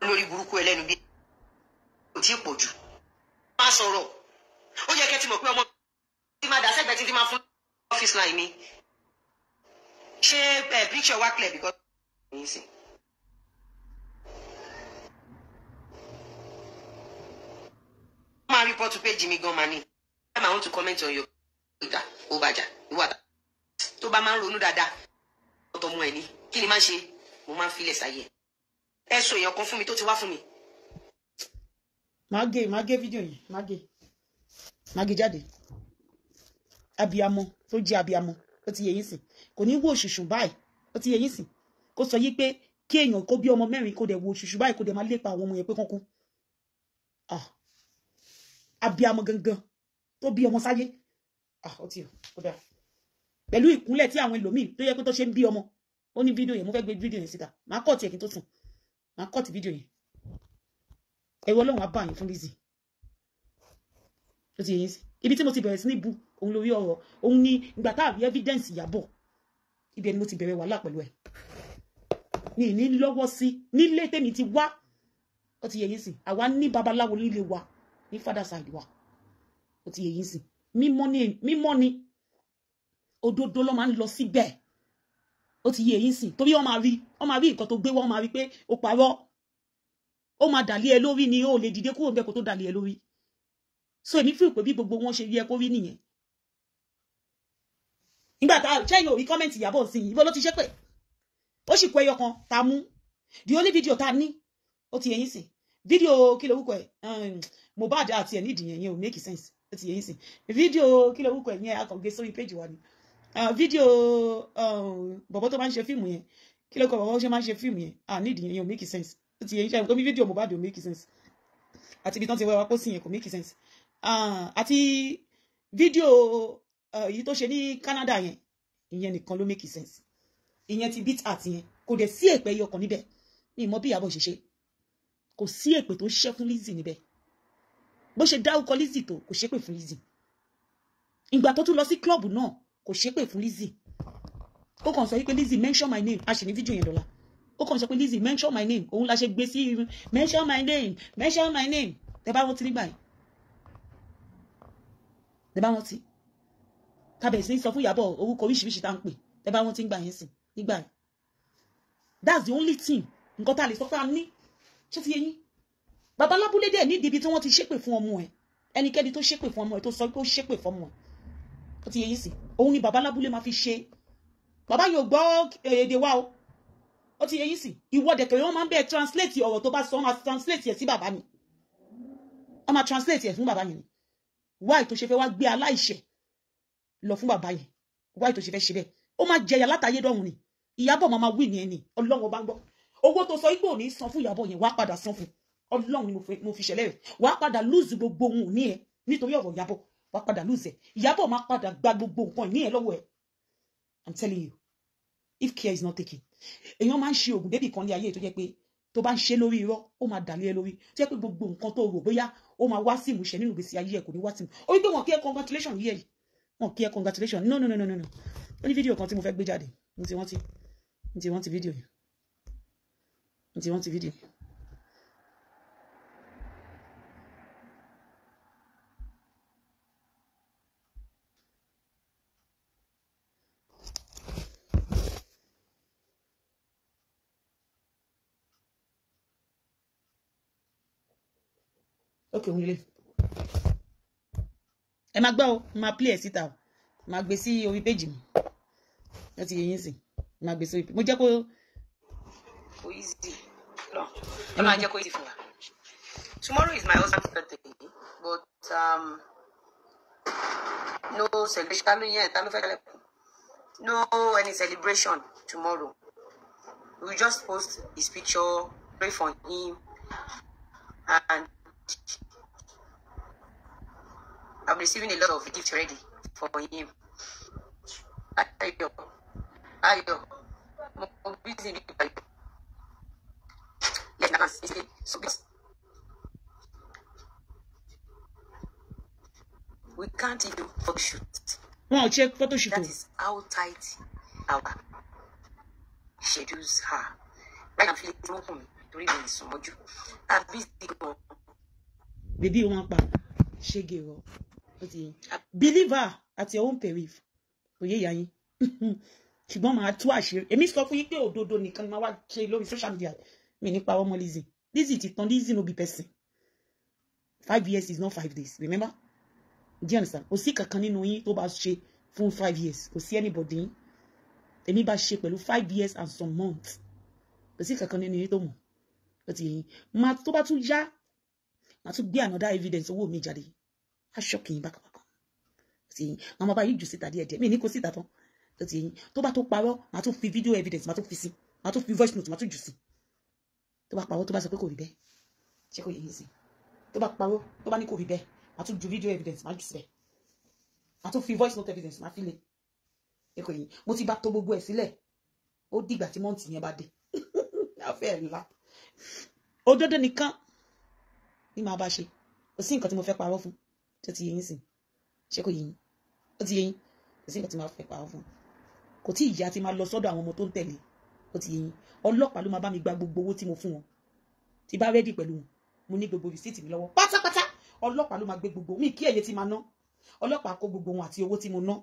lórí burúkú ẹlẹ́nu bí kò tí ì pọ̀ jù. máa sọ̀rọ̀ ó yẹ kẹ́ ti mọ̀ pé ọmọ tí máa dà sẹ́gbẹ̀ẹ́ tí máa fún ọ́fíìsì náà mi ṣé picture wá clear because yín sí. máa report to page mi gan ma ni I want to comment on your ìgbà ó bàjá ìwà tó bá máa ń ronú dáadáa ọ̀tọ̀ mu ẹ̀ ní kí ni máa ṣe mo máa ń filẹ̀ sáyé ẹ sọ èèyàn kan fún mi tó ti wá fún mi. máa gé fídíò yẹn máa gé jáde abiyamọ tó jẹ́ abiyamọ ó ti yẹ yín sìn kò ní wo òṣùṣù báyìí ó ti yẹ yín sìn kó sọ yí pé kí èèyàn kó bí ọmọ mẹ́rin kó dẹ̀ wo òṣùṣù báyìí kó dẹ̀ máa lépa àwọn ọmọ yẹn pé kán kú abiyamọ gangan tó bí ọmọ sáyé ó ti ó dáa pẹ̀lú ìkúnlẹ̀ tí àwọn ẹlòmíì tó yẹ pé tó ṣe ń bí ọmọ ó ní fídíò yẹn mo fẹ́ gbé fídíò yẹn síta máa kọ́ọ̀tì ẹ̀ kí n tó sùn máa kọ́ọ̀tì fídíò yẹn ẹ̀rọ Ọlọ́run á bá yín fún Lizzy ó ti yẹn sí ibi tí mo ti bẹ̀rẹ̀ sí ní bu òun lórí ọ̀rọ̀ òun ní ìgbà tá a rí evidence Ìyábọ̀ ibi ẹni mo ti bẹ̀rẹ̀ wàhálà pẹ̀lú ẹ̀ ní ní lọ́wọ́ sí nílé tèmi ti wá ó ti yẹn sí àwa ní babaláwo nílé wa ní father side wa ó ti yẹn sí mímọ́ ni òdodo ló máa ń lọ síbẹ̀ ó ti yẹn sí torí wọ́n máa rí nǹkan tó gbé wọ́n máa rí pé ó parọ́ ó máa dàlé ẹ lórí ni ó lè dìde kúrò ńbẹ̀ kó tó dàlé ẹ lórí so èmi feel pé bí gbogbo wọn ṣe yẹ kó rí nìyẹn nígbà tá ṣe yóò rí comment Ìyábọ̀ sí ibo ló ti ṣe pé ó sì kó ẹyọ kan tá mú the only video tá ní ó ti yẹn sí video kí ló wúkọ ẹ Mohbad àti ẹ nídìí yẹn ò make sense ó ti yẹn sí video kí ló wúkọ ẹ yẹn akọ̀gbé sórí page wa ni video bọ̀bọ̀ tó máa ń ṣe fíìmù yẹn kí ló kọ bọ̀bọ̀ ṣe máa ń ṣe fíìmù yẹn nídìí yẹn ò make sense ó ti yẹn ṣe àmì video Mohbad ò make sense àti ibi tán ti wá pọ̀ sí yẹn kò make sense àti video èyí tó ṣe ní Canada yẹn ìyẹn nìkan ló make sense ìyẹn ti beat art yẹn kò dẹ̀ sí èpè yọkàn níbẹ̀ ní ìmọ̀ bí Ìyábọ̀ ṣe ṣe kò sí èpè tó ṣẹ́ fún Lizzy níbẹ̀ bó ṣe dárúkọ Lizzy tó kò ṣépè fún Lizzy ìgbà tó tún lọ sí club náà kò ṣépè fún Lizzy ó kàn sọ pé Lizzy mention my name a ṣì ní fídíò yẹn dọ́là ó kàn sọ pé Lizzy mention my name òun la ṣe gbé sí mention my name tẹ bá wọn ti nígbà yẹn tẹ bá wọn ti tàbí sí sọ fún Ìyábọ̀ orúkọ oríṣiríṣi tá ń pè tẹ bá wọn ti ń gbà yẹn sí nígbà yẹn that's the only thing nǹkan tá a lè sọ pé a ní ṣé ti yé yín bàbá lábúlé dẹ̀ nídìí ibi tí wọ́n ti ṣépè fún ọmọ ẹ̀ ẹnikẹ́ni tó ṣépè fún ọmọ ẹ̀ tó sọ pé ó ṣépè fún ọmọ ẹ̀ ó ti yé yín sí òun ni bàbá lábúlé máa fi ṣe bàbá yóò gbọ́ èdè wa o ó ti yé yín sí ìwọ́dẹ̀ kẹrẹ wọ́n máa ń bẹ́ẹ̀ translate ọ̀rọ̀ tó bá sọ wọ́n máa translate ẹ̀ sí bàbá mi wọ́n máa translate ẹ̀ fún bàbá yẹn ni why tó ṣe fẹ́ wá gbé aláìṣẹ̀ lọ fún bàbá yẹn why tó ṣe fẹ́ ṣe bẹ́ẹ̀ ó máa jẹyà látàyé dọ̀run ni Ìyábọ̀ máa wí ní ẹni Ọlọ́run bá ń gbọ́ owó tó sọ ipò ò ní san fún Ìyábọ̀ yẹn wá padà san fún Ọlọ́run ni mo fi ṣẹlẹ̀ rẹ̀ wá padà lose gbogbo ohun ní ẹ nítorí ọ̀rọ̀ Ìyábọ̀ wá padà lose ẹ Ìyábọ̀ máa padà gba gbogbo nǹkan ní ẹ lọ́wọ́ ẹ I'm telling you if care is not taken èèyàn máa ń ṣe oògùn débì kan ní ayé tó jẹ́ pé tó bá ń ṣe lórí irọ́ ó máa dàlé ẹ lórí tó jẹ́ pé gbogbo nǹkan tó rò bóyá ó máa wá sí ìmúṣẹ nínú ìgbésí ayé ẹ kò ní wá sí ìmú ó wí pé wọn kí ẹ congratulation yìí ẹ wọn kí ẹ congratulation no ó ní fídíò kan tí mo fẹ́ gbé jáde mo ti rántí fídíò yẹn mo ti rántí fídíò yẹn. Okay, òun lè ẹ máa gbọ́ o máa play ẹ̀ síta o máa gbé sí orí péjì mi ẹ ti yẹ yín sí máa gbé sí orí péjì mo jẹ́ kó easy no ẹ máa jẹ́ kó easy fún wa. Tomorrow is my husband's birthday but no celebration no any celebration tomorrow. We will just post his picture, pray for him, and I'm receiving a lot of gifts already for him. Ayo, I'm busy. Yes, so we can't even photo shoot. Wow, check photo shoot. That is how tight our schedules are. Right, I'm feeling open to read so much. I'm busy. Baby, you want shege wo. Believe her at your own peril. Oye yayin. Ṣùgbọ́n máa tú àṣírí. Èmi sọ fún yín pé òdodo nìkan ni máa wá ṣe lórí social media. Mi ní parọ́ mọ́ Lizzy. Lizzy ti tán, Lizzy no be person. 5 years is not 5 days. Remember? Do you understand? Kò sí kankan nínú yín tó bá ṣe fún 5 years. Kò sí anybody. Èmi bá ṣe pẹ̀lú 5 years and some months. Kò sí kankan nínú yín tó mọ̀. Ó ti yín. Ma tó bá tún yá. Ma tún gbé another evidence owó mi jáde. A shock yín bákàbákà. Ó ti yín. Àwọn bàbá yìí jù síta díẹ̀díẹ̀. Mi ní kò síta tán. Ó ti yín. Tó bá tó parọ́, ma tún fi video evidence, ma tún fi sí. Ma tún fi voice note, ma tún jù sí. Tó bá parọ́, tó bá sọ pé kò rí bẹ́ẹ̀. Ṣé kò yé yín sí? Tó bá parọ́, tó bá ní kò rí bẹ́ẹ̀. Ma tún ju video evidence, ma jù síbẹ̀. Ma tún fi voice note evidence, ma fi lé. Ṣé kò yé yín? Mo ti bá tó gbogbo ẹ̀ sílẹ̀. Ó dìgbà tí mọ́ǹtì yẹn bá dé. Afẹ́ ńlá. Òdodo nìkan. ní máa bá ṣe kò sí nǹkan tí mo fẹ́ parọ́ fún tó ti yé yín sìn ṣé kò yé yín ó ti yé yín kò sí nǹkan tí mo fẹ́ parọ́ fún kò tí ìyá ti máa lọ sọ́dọ̀ àwọn ọmọ tó ń tẹ̀lé ó ti yé yín ọlọ́pàá ló máa bá mi gba gbogbo owó tí mo fún wọn tí bá rẹ́dì pẹ̀lú wọn mo ní gbogbo rìsíìtì mi lọ́wọ́ pátápátá ọlọ́pàá ló máa gbé gbogbo mi kí ẹ̀yẹ ti máa ná ọlọ́pàá kó gbogbo wọn àti owó tí mo ná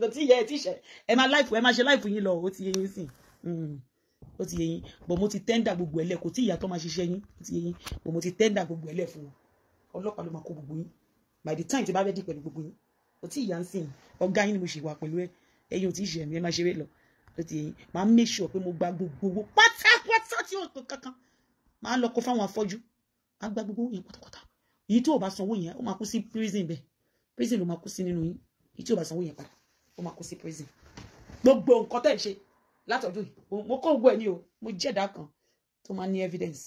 kò tí ìyá ẹ tí ṣe ẹ máa láìfù ẹ máa ṣe láìfù yín lọ ó ti yé yín sìn ó ti yé yín bọ̀ mo ti tẹ́ndà gbogbo ẹlẹ́ kò tí ìyá tó máa ṣiṣẹ́ yín ó ti yé yín bọ̀ mo ti tẹ́ndà gbogbo ẹlẹ́ fún wọn ọlọ́pàá ló máa kó gbogbo yín by the time tí bá rẹ́dì pẹ̀lú gbogbo yín ó tí ìyá ń sìn ọ̀gá yín ni mo ṣì wà pẹ̀lú ẹ ẹ̀yin ò tí ì ṣe ẹ̀mí ẹ máa ṣeré lọ ó ti yé yín máa make sure pé mo gba gbogbo owó pátápátá tí ó tó kankan máa lọ kó fáwọn afọ́jú máa gba gbogbo yẹn pátápátá èyí tí ò bá sanwó yẹn ó máa kú sí prison bẹ́ẹ̀ prison ló máa kú sí nínú yín èyí tí ò bá sanwó yẹn padà ó máa kú sí prison gbogbo nǹkan tẹ́ ẹ̀ ṣe látọ̀dún yìí mo kó gbogbo ẹ̀ ní o mo jẹ́ ẹ̀dá kan tó máa ní evidence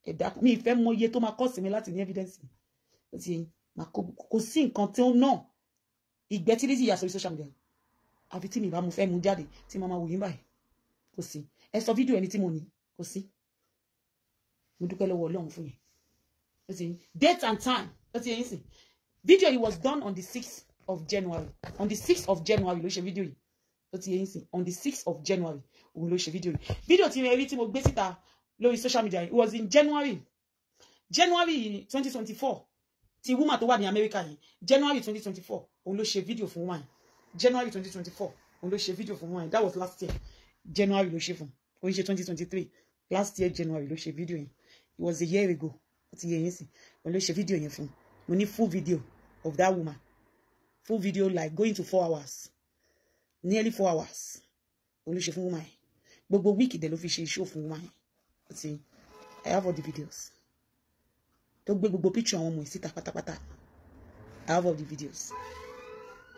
ẹ̀dá kan mi ìfẹ́ mọ iye tó máa kọ́ sí mi láti ní evidence ó ti yẹn máa kó sí nǹkan tí ó náà ìgbẹ́ tí Lizzy yà sórí social media àfi tí mi bá mo fẹ́ mú jáde tí màmá wò yín báyìí kò sí ẹ sọ fídíò ẹni tí mo ní kò sí mo dúpẹ́ lọ́wọ́ Ọlọ́run fún yẹn ó ti yẹn date and time ó ti yẹn sìn video yìí was done on the 6th of January on the 6th of January ló ṣe video yìí ó ti yẹn sìn on the 6th of January òun ló ṣe video yìí video tí mo rí tí mo gbé síta lórí social media it was in January 2024 ti woman tó wà ní America yìí January 2024 òun ló ṣe video fún woman January 2024 òun ló ṣe video fún woman that was last year January ló ṣe fún òun ṣe 2023 last year January ló ṣe video yẹn it was a year ago ó ti yẹn sìn òun ló ṣe video yẹn fún mo ní full video of that woman full video like going to 4 hours nearly 4 hours òun ló ṣe fún woman gbogbo week dẹ̀ ló fi ṣe show fún woman ó ti I have all the videos tó gbé gbogbo picture àwọn ọmọ ìsíta pátápátá I have all the videos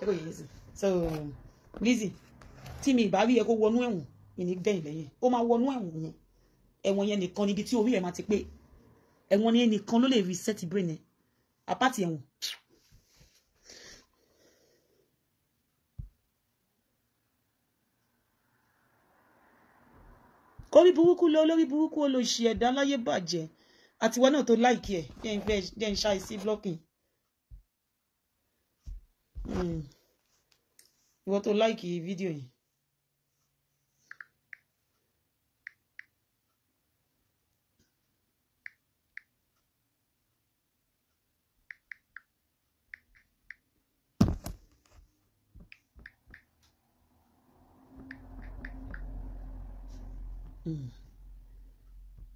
ẹ kò yẹn sìn so Lizzy tí mi ìbá rí ẹ kó wọnú ẹ̀wọ̀n mi ní gbẹ̀yìn lẹ́yìn ó máa wọnú ẹ̀wọ̀n yẹn ẹ̀wọ̀n yẹn nìkan níbi tí orí ẹ̀ máa ti pé ẹ̀wọ̀n yẹn nìkan ló lè reset brain ẹ̀ apáti ẹ̀wọ̀n. kórí burúkú lọ lórí burúkú ó lọ ṣe ẹ̀dá láyé bàjẹ́ àtiwọ́ náà tó láìkí ẹ̀ jẹ́ ń ṣáì sí blocking ìwọ tó láìkí fídíò yìí.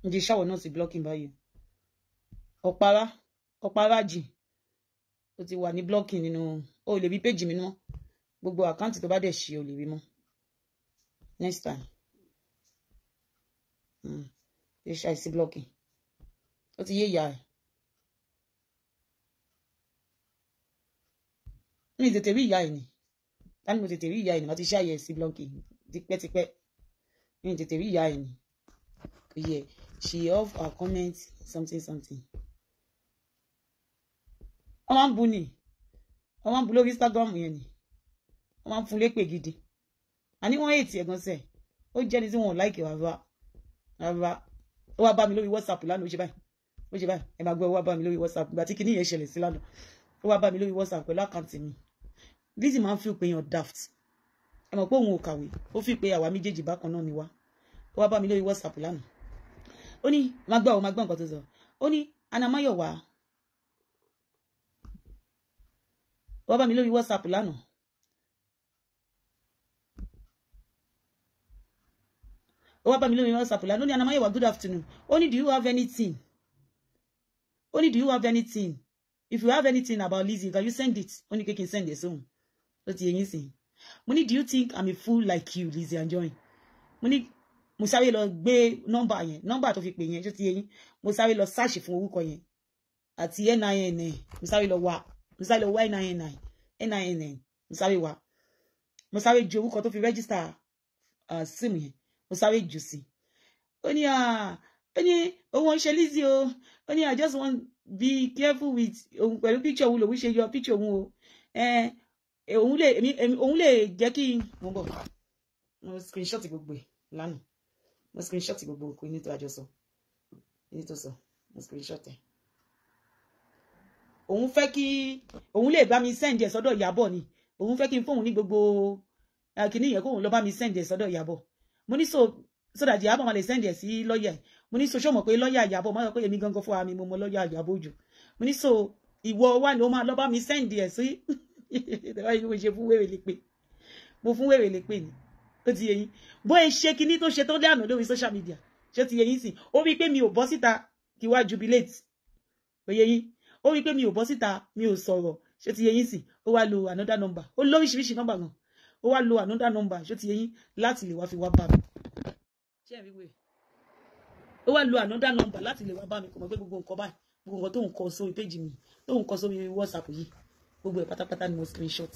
ǹjẹ́ ṣáwọ̀ náà sí blocking báyìí ọ̀pára jì ó ti wà ní blocking nínú ó lè rí péjì mi mọ́ gbogbo àkáǹtì tó bá dẹ̀ ṣe ó lè rí mọ́ next time ẹ ṣàìsí blocking ó ti yé ìyá ẹ̀ mi tètè rí ìyá ẹ̀ ni tani mo tètè rí ìyá ẹ̀ ni mo ti ṣàyẹ̀ sí blocking tipẹ́tipẹ́ mi tètè rí ìyá ẹ̀ ni kò yẹ she off her comment something wọ́n máa ń bu ni wọ́n máa ń bu lórí Instagram yẹn ni wọ́n máa ń fún lépè gidi àní wọ́n ètì ẹ̀gàn sẹ̀ ó jẹ́ ni tí wọ́n ò láìkè rárá ó wá bá mi lórí WhatsApp lánàá ó ṣe báyìí ẹ máa gbọ́ ó wá bá mi lórí WhatsApp ìgbà tí kinní yẹn ṣẹlẹ̀ sí lánàá ó wá bá mi lórí WhatsApp pẹ̀lú àkáǹtì mi Lizzy máa ń fi pé yàn daft ẹ mọ̀ pé òun ò kàwé ó fi pé àwa méjèèjì bákan náà ni wá ó wá bá mi lórí WhatsApp lánàá ó ní máa gbọ́ nǹkan tó sọ ó ní Anamáyọ̀wá ó wá bá mi lórí WhatsApp lánàá ó ní Anamáyọ̀wá good afternoon ó ní do you have anything if you have anything about Lizzy can you send it ó ní kékin send it sóhun ó ti yẹn sìn mo ní do you think I'm a fool like you Lizzy Anjorin mo ní mo sáré lọ gbé nọ́mbà tó fi pè yẹn tó ti yẹn mo sáré lọ search fún orúkọ yẹn àti NIN mo sáré lọ wá NIN mo sáré ju orúkọ tó fi register sim yẹn mo sáré jù sí ó ní òun ń ṣe Lizzy o ó ní I just want be careful with òun pẹ̀lú picture òun lòun ṣe yọ picture òun o òun lè jẹ́ kí mo bọ̀ mo screenshot gbogbo ẹ̀ lánàá mo screenshot gbogbo òkú ní tó àjọsọ ní tó sọ mo screenshot ẹ̀ òun fẹ́ kí òun lè bá mi send ẹ̀ sọ́dọ̀ Ìyábọ̀ ni òun fẹ́ kí n fóun ní gbogbo kìíní yẹn kóun lọ bá mi send ẹ̀ sọ́dọ̀ Ìyábọ̀ mo ní so that Ìyábọ̀ máa lè send ẹ̀ sí lọ́ọ̀yà mo ní so ṣó mọ̀ pé lọ́ọ̀yà Ìyábọ̀ máa sọ pé èmi gangan fúnra mi mo mọ lọ́ọ̀yà Ìyábọ̀ jù mo ní so ìwọ wà ló máa lọ bá mi send ẹ̀ sí mo ṣe fún wèrè lè pè mo fún wèrè lè pè ní ó ti yé yín bó ẹ ṣe kinní tó ṣe tó dé àná lórí social media ṣé ti yé yín sí ó rí pé mi ò bọ́ síta kí wá jubilate ó yé yín ó rí pé mi ò bọ́ síta mi ò sọ̀rọ̀ ṣé ti yé yín sí ó wá lo another number ó lóríṣiríṣi number gan ó wá lo another number ṣé ti yé yín láti lè wá fi wá bá mi ṣé ẹ rí wèé ó wá lo another number láti lè wá bá mi kò mọ̀ pé gbogbo nǹkan báyìí gbogbo nǹkan tó ń kọ sórí péjì mi tó ń kọ sórí WhatsApp yìí gbogbo ẹ̀ pátápátá ni mo screenshot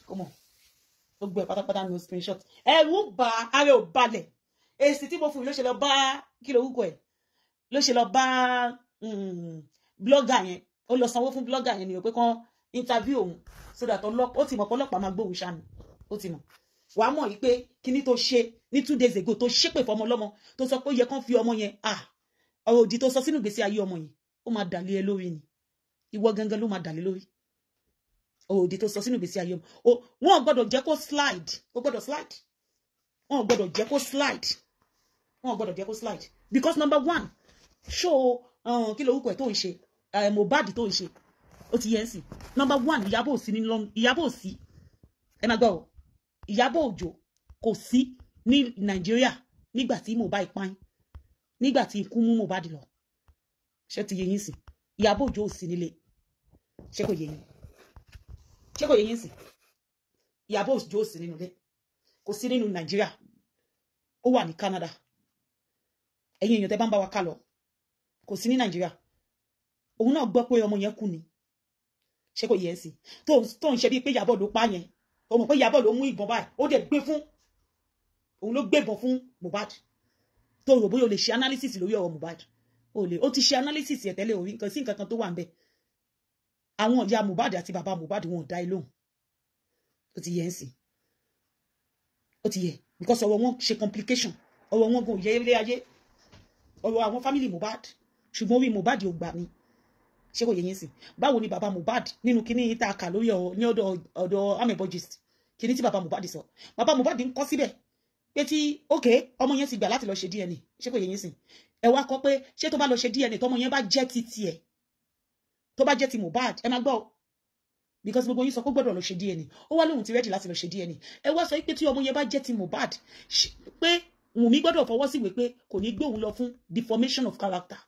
kọ́mọ̀ gbogbo ẹ̀ pátápátá ni mo screenshot ẹ̀rù bà ara ò balẹ̀ èsì tí mo fún mi ló ṣe lọ bá kí lorúkọ ẹ̀ ló ṣe lọ bá blogger yẹn ó lọ sanwó fún blogger yẹn ni ó pé kán interview òun so that ó ti mọ̀ pé ọlọ́pàá máa gbóhùn ṣáà ni ó ti mọ̀ wàá mọ̀ yìí pé kíní tó ṣe ní 2 days ago tó ṣépè fọmọ ọlọ́mọ tó sọ pé ó yẹ kán fi ọmọ yẹn ọ̀rọ̀ òdì tó sọ sínú ìgbésí ayé ọmọ yẹn ó máa dàlé ẹ lórí ni ìwọ gangan ló máa dàlé lórí ọ̀rọ̀ òdì tó sọ sínú ìgbésí ayé ọmọ wọn gbọ́dọ̀ jẹ́ kó slide ó gbọ́dọ̀ slide wọn gbọ́dọ̀ jẹ́ kó slide wọn gbọ́dọ̀ jẹ́ kó slide because number one show kí lorúkọ ẹ̀ tó ń ṣe Mohbad tó ń ṣe ó ti yẹn sí number one Ìyábọ̀ sí ní Ìyábọ̀ sí ẹ máa gbọ́ ọ Ìyábọ̀ Òjó kò sí ní Nàìjíríà nígbà tí Mohbad pààyàn nígbà tí ikú mú Mohbad lọ ṣé ti yé yín sí Ìyábọ̀ Òjó ò sí nílé ṣé kò yé yín sí Ìyábọ̀ Òjó ò sí nínú ilé kò sí nínú Nàìjíríà ó wà ní Canada ẹ̀yin èèyàn tẹ́ bá ń bá wa ká lọ kò sí ní Nàìjíríà òun náà gbọ́ pé ọmọ yẹn kú ni ṣé kò yé sí tó ń ṣe bíi pé Ìyábọ̀ ló pa yẹn ó mọ̀ pé Ìyábọ̀ ló mú ìbọn báyìí ó dẹ̀ gbé fún òun ló gbébọn fún Mohbad tó rò bóyá o lè ṣe analysis lórí ọ̀rọ̀ Mohbad ó ti ṣe analysis ẹ̀ tẹ́lẹ̀ orí nǹkan sí nǹkan kan tó wà ń bẹ̀ àwọn ìyá Mohbad àti bàbá Mohbad wọn ò dá ilóhùn ó ti yẹ ń sìn ó ti yẹ because ọ̀rọ̀ wọn ṣe complication ọ̀rọ̀ wọn gan yẹ ilé ayé ọ̀rọ̀ àwọn family Mohbad ṣùgbọ́n orí Mohbad ò gbà ní ṣé kò yẹ yín sìn báwo ni bàbá Mohbad nínú kíní yìí tá a kà lórí ọ̀rọ̀ ní ọ̀dọ̀ amebogist kíní tí bàbá Mohbad sọ bàbá Mohbad ń kọ́ síbẹ̀ pé tí ọmọ yẹn ti gbà láti lọ ṣe DNA ṣé kò yẹ yín sìn ẹ wá kọ pé ṣé tó bá lọ ṣe DNA tọmọ yẹn bá jẹ́ ti tiẹ̀ tó bá jẹ́ ti Mohbad ẹ má gbọ́ because gbogbo yín sọ pé gbọ́dọ̀ lọ ṣe DNA ó wá lóhun ti ready láti lọ ṣe DNA ẹ wá sọ pé tí ọmọ yẹn bá jẹ́ ti Mohbad pé Wùnmí gbọ́dọ̀ fọwọ́ síwèé pé kò ní gbé òun lọ fún deformation of character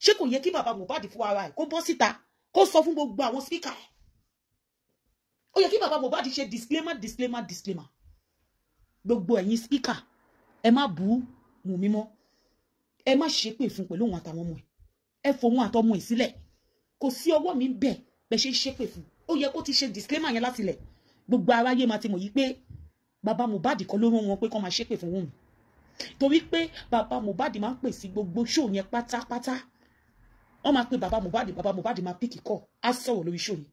ṣé kò yẹ kí bàbá Mohbad fún ara ẹ̀ kó bọ́ síta kó sọ fún gbogbo àwọn speaker ẹ̀ ó yẹ kí bàbá Mohbad ṣe disclaimer gbogbo ẹ̀yin speaker ẹ má bú Wùnmí mọ́ ẹ má ṣépè fún pẹ̀lú òun àtàwọn ọmọ ẹ̀ ẹ fòun àtọmọ ẹ̀ sílẹ̀ kò sí ọwọ́ mi bẹ̀ bẹ̀ ṣe ṣépè fún ó yẹ kó ti ṣe disclaimer yẹn láti lẹ̀ gbogbo aráyé máa ti mọ̀ yìí pé bàbá Mohbad kọ́ ló rán wọn pé kó máa ṣépè fún Wùnmí torí pé bàbá Mohbad máa ń pè sí gbogbo show yẹn pátápátá wọ́n máa pe bàbá Mohbad máa píkì kọ́ á sọ̀rọ̀ lórí show yẹn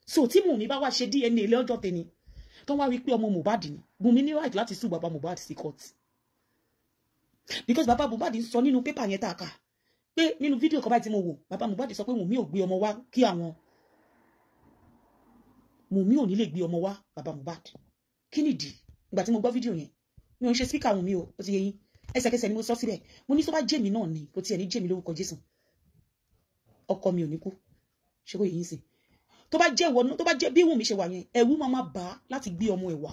so tí Wùnmí bá wá ṣe DNA ilé ọjọ́ tẹni tó wá rí pé ọmọ Mohbad ni Wùnmí ní right láti sue bàbá Mohbad sí court because bàbá Mohbad ń sọ nínú pépà yẹn tá a kà pé nínú fídíò kan báyìí tí mo wò bàbá Mohbad sọ pé Wùnmí ò gbé ọmọ wá kí àwọn Wùnmí ò ní lè gbé ọmọ wá bàbá Mohbad kí nìdí ìgbà tí mo gbọ́ fídíò yẹn mi ò ń ṣe speaker Wùnmí o ó ti yé yín ẹsẹ̀kẹsẹ̀ ni mo sọ síbẹ̀ mo ní tó bá jẹ́mi náà ni kò tiẹ̀ ní jẹ́mi lórúkọ Jésù ọkọ mi ò ní kú ṣé kò yé yín sí tó bá jẹ́ ìwọ tó bá jẹ́ bí Wùnmí ṣe wà yẹn ẹ̀rù máa bà á láti gbé ọmọ ẹ̀ wá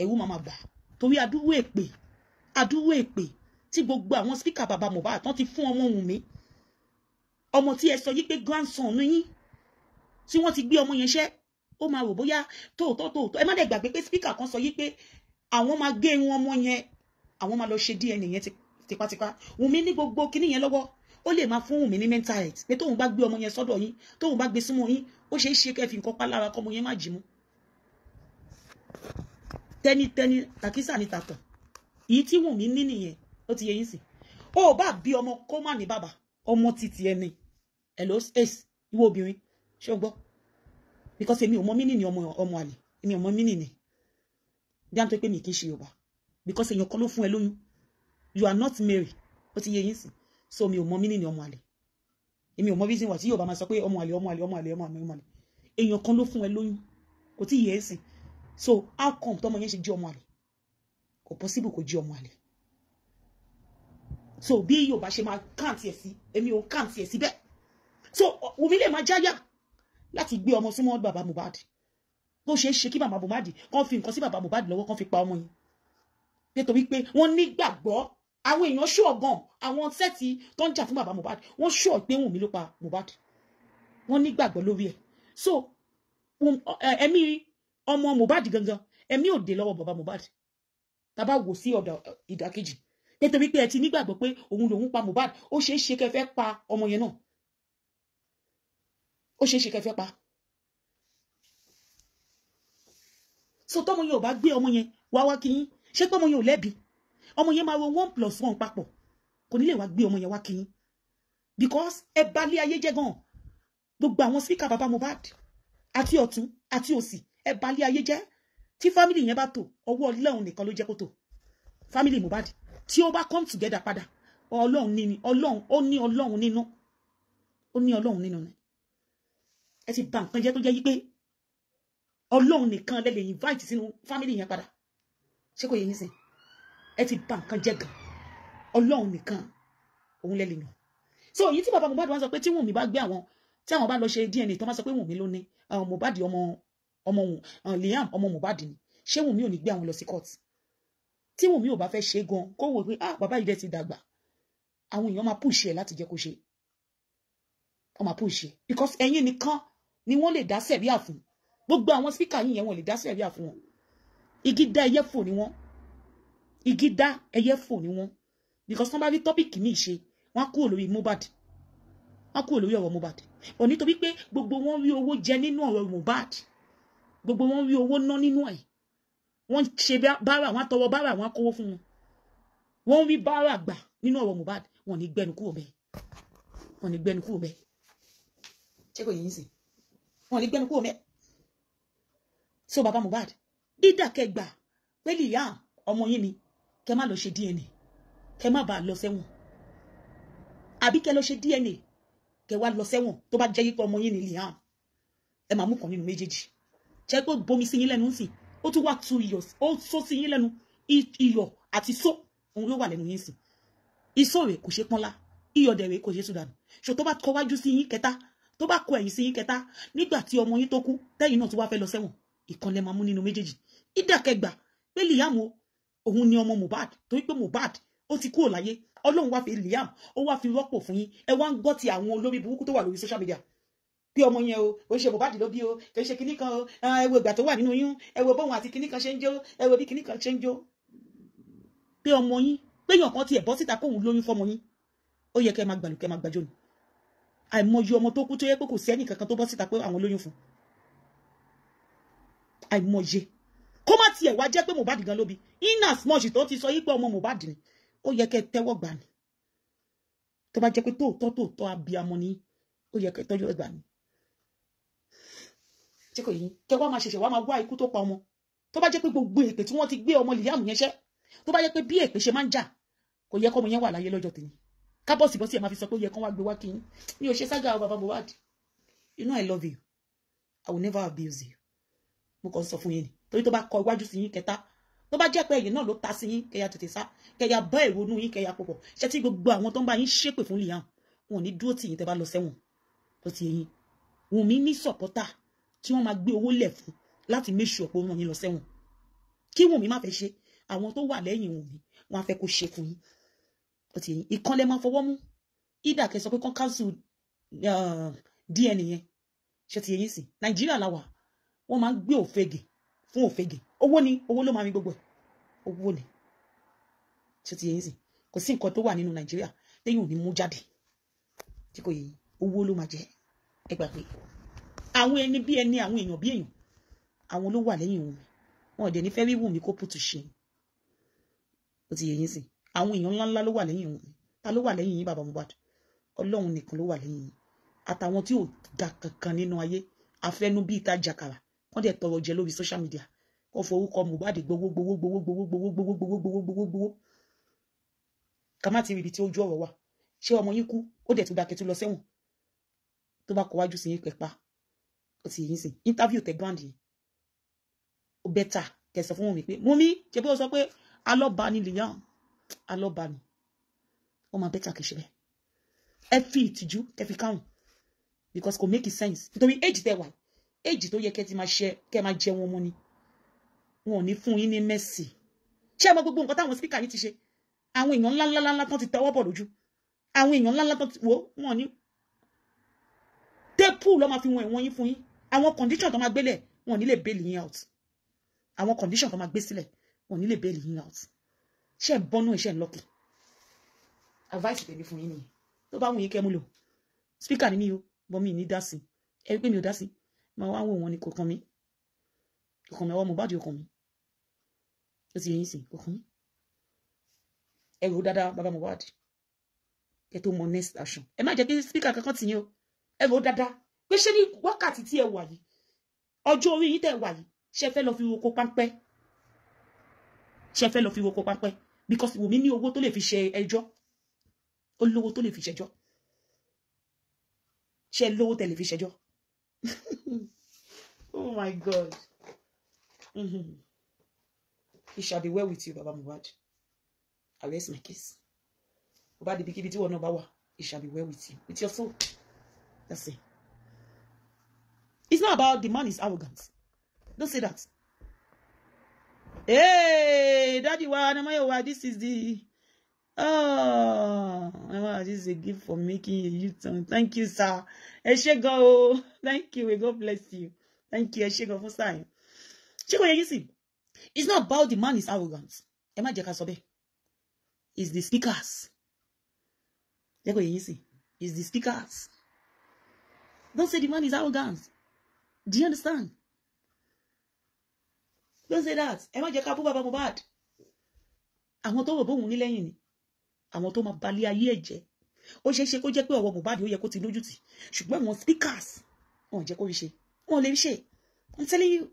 ẹ̀rù máa bà á torí adúrú èpè tí gbogbo àwọn speaker bàbá Mohbad tán ti fún ọmọ Wùnmí ọmọ tí ẹ sọ yí pé grandson yín tí wọ́n ti gbé ọmọ yẹn ṣẹ́ ó máa rò bóyá tóòtọ́ ẹ má dẹ̀ gbàgbé pé speaker kan sọ yí pé àwọn máa gé irun ọmọ yẹn àwọn máa lọ ṣe DNA yẹn tipátipá Wùnmí ní gbogbo kinní yẹn lọ́wọ́ ó lè máa fún Wùnmí ní mental health pé tóun bá gbé ọmọ yẹn sọ́dọ̀ yín tóun bá gbé súnmọ́ yín ó ṣe é ṣe kẹfì nǹkan pa lára kọmọ yẹn má jí mú tẹnitẹni tàkísà ní tàtọ̀ èyí tí Wùnmí ní nìyẹn ó ti yẹ yín sí ó bá bí ọmọ kó má ní bàbá ọmọ títí ẹni hello ace ìwọ obìnrin ṣé o gbọ́ because èmi ò mọ mínì ní ọmọ àlè èmi ò mọ mínì ní bí a ń tó pé mi kì í ṣe Yorùbá because èèyàn kan ló fún ẹ lóyún you are not Mary ó ti yẹ yín sí so mi ò mọ mínì ní ọmọ àlè èmi ò mọ reason why tí yóò bá máa sọ pé ọmọ àlè èèyàn kan ló fún ẹ lóyún kò tí yẹ ẹ sìn so how come tọmọ yẹn ṣe jí ọmọ àlè kò possible kò jí ọmọ àlè so bí yóò bá ṣe máa káàntì ẹ sí èmi ò káàntì ẹ sí bẹ́ẹ̀ so Wùmí lè máa jáyà láti gbé ọmọ súnmọ́ bàbá Mohbad bó ṣe é ṣe kí bàbá Mohbad kàn fi nǹkan sí bàbá Mohbad lọ́wọ́ kàn fi pa ọmọ yẹn nítorí pé wọ́n nígbàgbọ́ àwọn èèyàn ṣọ́ gan àwọn sẹ́ẹ̀tì tó ń jà fún bàbá Mohbad wọ́n ṣọ́ pé Wùmí ló pa Mohbad wọ́n nígbàgbọ́ lórí ẹ̀ so ẹ̀mí ọmọ Mohbad gangan ẹ̀mí ò dé lọ́wọ́ bàbá Mohbad tàbá wò sí ọ̀dọ̀ ìdàkejì nítorí pé ẹ ti nígbàgbọ́ pé òun lòun pa Mohbad ó ṣeé ṣe kẹ́ fẹ́ pa ọmọ yẹn náà ó ṣeé ṣe kẹ́ fẹ́ pa so tọ́mọ yẹn ò bá gbé ọmọ yẹn wá kí yín ṣé pé ọmọ yẹn ò lẹ́bi ọmọ yẹn máa ro 1+1 papọ̀ kò ní lè wá gbé ọmọ yẹn wá kí yín because ẹ bá lé ayé jẹ́ gan gbogbo àwọn speaker bàbá Mohbad àti ọ̀tún àti òsì ẹ bá lé ayé jẹ́ tí family yẹn bá tò ọwọ́ Ọlọ́run nìkan ló jẹ́ kó tò family Mohbad tí ó bá come together padà Ọlọ́run ní Ọlọ́run ó ní Ọlọ́run nínú ó ní Ọlọ́run nínú ni ẹ ti bà nǹkan jẹ́ tó jẹ́ yí pé Ọlọ́run nìkan lè invite sínú family yẹn padà ṣé kò yẹ yín sìn ẹ ti bà nǹkan jẹ́ gan Ọlọ́run nìkan òun lè yàn so èyí tí bàbá Mohbad wá sọ pé tí Wùnmí bá gbé àwọn tí àwọn bá lọ ṣe DNA tó máa sọ pé Wùnmí ló ní Mohbad ọmọ Liam ọmọ Mohbad ni ṣé Wùnmí ò ní gbé àwọn lọ sí court tí Wùnmí ò bá fẹ́ ṣe gan kó wò pé bàbá yìí dẹ̀ ti dàgbà àwọn èèyàn máa push ẹ̀ láti jẹ́ kó ṣe wọ́n máa push ẹ̀ because ẹ̀yin nìkan ni wọ́n lè dá sẹ̀ríà fún gbogbo àwọn speaker yìí yẹn wọ́n lè dá sẹ̀ríà fún wọn igi dá ẹyẹ fò ni wọ́n igi dá ẹyẹ fò ni wọ́n because wọ́n bá rí tọ́pìkì míì ṣe wọ́n á kúrò lórí Mohbad wọ́n á kúrò lórí ọ̀rọ̀ Mohbad ò nítorí pé gbogbo wọn rí owó jẹ nínú ọ̀rọ̀ Mohbad gbogbo wọn rí owó ná nínú ẹ̀ wọ́n ṣe bára wọ́n tọwọ́ bára wọ́n kówó fún wọn wọ́n rí bára gbà nínú ọ̀rọ̀ Mohbad wọ́n ní gbẹnu kúrò bẹ́ẹ̀ wọ́n ní gbẹnu kúrò bẹ́ẹ̀ ṣé kò yín sí wọ́n ní gbẹnu kúrò bẹ́ẹ̀ so bàbá Mohbad dídàkẹgbà pé Liam ọmọ yín ni kẹ má lọ ṣe DNA kẹ má bàa lọ sẹ́wọ̀n àbí kẹ lọ ṣe DNA kẹ wá lọ sẹ́wọ̀n tó bá jẹ́ yípo ọmọ yín ni Liam ẹ máa mú kan nínú méjèèjì ṣe pé bomi sí yín lẹ́nu ń sìn ó tún wá 2 years ó só sí yín lẹ́nu iyọ̀ àti só òun ló wà lẹ́nu yín sìn ìsó rẹ̀ kò ṣe pọ́nlá iyọ̀ dẹ̀ rẹ̀ kò ṣe sùdànù ṣò tó bá kọ wájú sí yín kẹta tó bá kọ ẹ̀yìn sí yín kẹta nígbà tí ọmọ yín tó kú tẹ́yìn náà tó wá fẹ́ lọ sẹ́wọ̀n ìkànnì máa mú nínú méjèèjì ìdàkẹgbà pé Liam òun ni ọmọ Mohbad torí pé Mohbad ó ti kúrò láyé Ọlọ́run wá fi Liam ó wá fi rọ́pò fún yín ẹ wá ń gbọ́ ti àwọn olórí burúkú tó wà lórí social media bí ọmọ yẹn ó ṣe Mohbad ló bí o kì í ṣe kinní kan ẹ wo ìgbà tó wà nínú yín ẹ wo bóun àti kinní kan ṣe ń jó ẹ wo bí kinní kan ṣe ń jó pé ọmọ yín péyàn kan tiẹ̀ bọ́ síta kóun lóyún fọmọ yín ó yẹ kẹ́ máa gbàlù kẹ́ máa gbàjọ ni àìmọye ọmọ tó kú tó yẹ pé kò sí ẹnì kankan tó bọ́ síta pé àwọn lóyún fún àìmọye kó má tiẹ̀ wá jẹ́ pé Mohbad gan ló bí in as much tó ti sọ yí pé ọmọ Mohbad ni ó yẹ kẹ́ tẹ́wọ́ gbà ni tó bá jẹ́ pé tóòtọ́ abiyamọ ni ó yẹ kẹ́ tọ́jú ẹgbà ni tí kò yín kẹ́ wá máa ṣẹ̀ṣẹ̀ wá máa wá ikú tó pa ọmọ tó bá jẹ́ pé gbogbo èpè tí wọ́n ti gbé ọmọ Liam yẹn ṣẹ́ tó bá jẹ́ pé bí èpè ṣe máa ń jà kò yẹ kọ́mọ yẹn wà láyé lọ́jọ́ tèmi kábọ̀sì bọ́sì ẹ̀ máa fi sọ pé ó yẹ kán wá gbé wá kí yín mi ò ṣe ságà bàbá Mohbad you know I love you I will never abuse you mo kàn sọ fún yín ni torí tó bá kọ iwájú sí yín kẹta tó bá jẹ́ pé ẹ̀yin náà ló ta sí yín kẹyà tètè sá kẹyà bá ìrònú yín kẹyà pọ̀pọ̀ ṣé tí gbogbo àwọn tó ń bá yín ṣépè fún Liam wọn ò ní dúró tì yín tẹ́ bá lọ sẹ́wọ̀n tó ti yín Wùnmí ní sọ̀pọ́tà tí wọ́n máa gbé owó lẹ̀ fún láti make sure pé wọ́n yín lọ sẹ́wọ̀n kí Wùnmí má fẹ́ ṣe àwọn tó wà lẹ́yìn Wùnmí wọ́n á fẹ́ kó ṣe fún yín tó ti yín ìkan lẹ máa fọwọ́ mú ìdà kẹ́ sọ pé kán cancel DNA yẹn ṣé ti yín sí Nàìjíríà la wà wọ́n máa ń gbé òfegè fún òfegè owó ni owó ló máa mi gbogbo owó ni ṣé ti yín sí kò sí nǹkan tó wà nínú Nàìjíríà téyìn ò ní mú jáde tí kò yẹ owó ló máa jẹ ẹ gbà pé àwọn ẹni bí ẹni àwọn èèyàn bí èèyàn àwọn ló wà lẹ́yìn Wùnmí wọn ò dẹ̀ ní fẹ́ rí Wùnmí kó pùtù ṣe ó ti yẹ yín sí àwọn èèyàn ńláńlá ló wà lẹ́yìn Wùnmí ta ló wà lẹ́yìn yín bàbá Mohbad Ọlọ́run nìkan ló wà lẹ́yìn yín àtàwọn tí ò da kankan nínú ayé afẹ́nú bí ìta jàkàrà wọ́n dẹ̀ tọrọ jẹ lórí social media kó forúkọ Mohbad gbowó ká má ti rí ibi tí ojú ọ̀rọ̀ wà ṣé ọmọ yín kú ó dẹ̀ tún dákẹ́ tún lọ sẹ́wọ̀n tó bá kọ wájú sí yín pẹ̀pá ó ti yín sìn interview tẹ brand yìí ó bẹ́tà kẹsàn fún mi pé Wunmi ṣe bí ó sọ pé alọ́ba ni Liam alọ́ba ni ó máa bẹ́tà kìí ṣe bẹ́ẹ̀ ẹ fi ìtìjú ẹ fi káwọn because kò make sense nítorí age tẹ wà age tó yẹ kẹ́ ti máa ṣe kẹ́ máa jẹ wọn mọ́ ni wọn ò ní fún yín ní mercy ṣé ẹ mọ gbogbo nǹkan táwọn speaker yìí ti ṣe àwọn èèyàn ńláńláńlá tán ti tọwọ́ bọ̀ lójú àwọn èèyàn ńláńlá tán ti wò wọn ní tẹ́pù lọ́ máa fi wọn ẹ̀wọ̀n yín fún yín àwọn condition tó máa gbélẹ̀ wọn ò ní lè bail yín out àwọn condition tó máa gbé sílẹ̀ wọn ò ní lè bail yín out ṣé ẹ bọ́nú ẹ̀ ṣe ń lọ́kì advice tèmi fún yín nìyẹn tó bá wù yín kẹ́ mú lò speaker ni mí o bọ́ mi ní dá sí ẹ pé mi ò dá sí máa wá wò wọn ni kò kàn mí ọwọ́ Mohbad ò kàn mí ó ti yẹn sìn kò kàn mí ẹ rò dáadáa bàbá Mohbad ẹ tó mọ next action ẹ má jẹ́ kí speaker kankan tì yín o ẹ rò dáadáa pé ṣé ní wákàtí tí ẹ wà yìí ọjọ́ orí yín tẹ́ wà yìí ṣe fẹ́ lọ fi roko páńpẹ́ ṣe fẹ́ lọ fi roko páńpẹ́ because Wunmi ní owó tó lè fi ṣe ẹjọ́ ó lówó tó lè fi ṣẹjọ́ ṣe lówó tẹ́ lè fi ṣẹjọ́ oh my God. It shall be well with you, Baba Mohbad. I rest my case. Baba the bikini one number. It shall be well with you, with your soul. That's it. It's not about the man is arrogant. Don't say that. Hey, Daddy, this is the this is a gift for making a U-turn. Thank you, sir. Eshego. Thank you. God bless you. Thank you, Eshego, for sign. It's not about the man is arrogant. It's the speakers. It's the speakers. Don't say the man is arrogant. Do you understand? Don't say that. Baba Mohbad. Àwọn tó rò bóhun ní lẹ́yìn ni. Àwọn tó máa balẹ̀ ayé ẹ̀jẹ̀. Ó ṣeé ṣe kó jẹ́ pé ọwọ́ Mohbad ó yẹ kó ti lójú tì. Ṣùgbọ́n àwọn speakers wọ́n jẹ́ kó rí ṣe. Wọ́n lè rí ṣe. I'm telling you.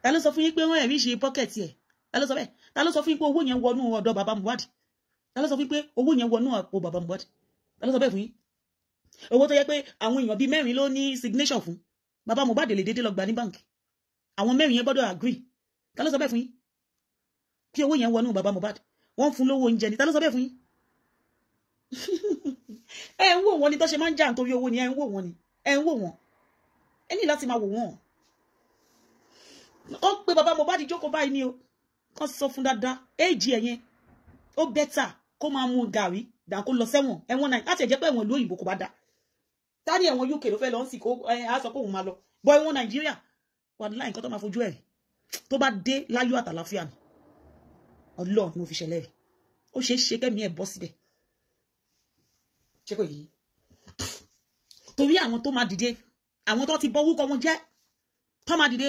Ta ló sọ fún yín pé wọ́n ẹ̀rí ṣe pocket ẹ̀? Ta ló sọ bẹ́ẹ̀? Ta ló sọ fún yín pé owó yẹn wọnú ọ̀dọ̀ bàbá Mohbad? Ta ló sọ fún yín pé owó yẹn wọnú àpò bàbá Mohbad? Ta ló sọ bẹ́ẹ̀ fún yín? Owó tó yẹ pé àwọn èèyàn bíi 4 ló ní signation fún. Bàbá Mohbad lè dédé lọ gbà ní bank. Àwọn 4 yẹn gbọ́dọ̀ agree. Ta ló sọ bẹ́ẹ̀ fún yín? Kí owó yẹn wọnú bàbá Mohbad. Wọ́n fún lówó oúnjẹ ni. Ta ló sọ bẹ́ẹ̀ fún yín? Ẹ ń wò wọ́n ni tó ṣe máa ń jà nítorí owó ni ẹ ń wò wọ́n ni. Ẹ ń wò wọ́n. Ẹ ní láti máa wò wọ́n. Ó pé bàbá Mohbad jókòó báyìí ni o. Kàn sọ fún dáadáa. Éèjì ẹ̀yẹn. Ó bẹ́tà kó máa mu gàrí dà kó lọ sẹ́wọ̀n. Ẹ̀wọ̀n náà láti ẹ̀jẹ̀ pé ẹ̀wọ̀n lóyìnbó kò bá dá. Tani ẹ̀wọ̀n UK ló fẹ́ lọ ń sì kó á sọ pé òun máa lọ. Bọ́ ẹ̀wọ̀n Nàìjíríà. Wàláhì nǹkan tó máa fojú ẹ̀. Tó bá dé láyọ̀ àtàlàfíà ni. Ọlọ́run ló fi ṣẹlẹ̀ rẹ̀. Ó ṣeé ṣe kẹ́mi ẹ̀ bọ́ síbẹ̀. Ṣé kò yìí? Torí àwọn tó máa dìde, àwọn tó ti bọ́ orúkọ wọn jẹ́, tó máa dìde.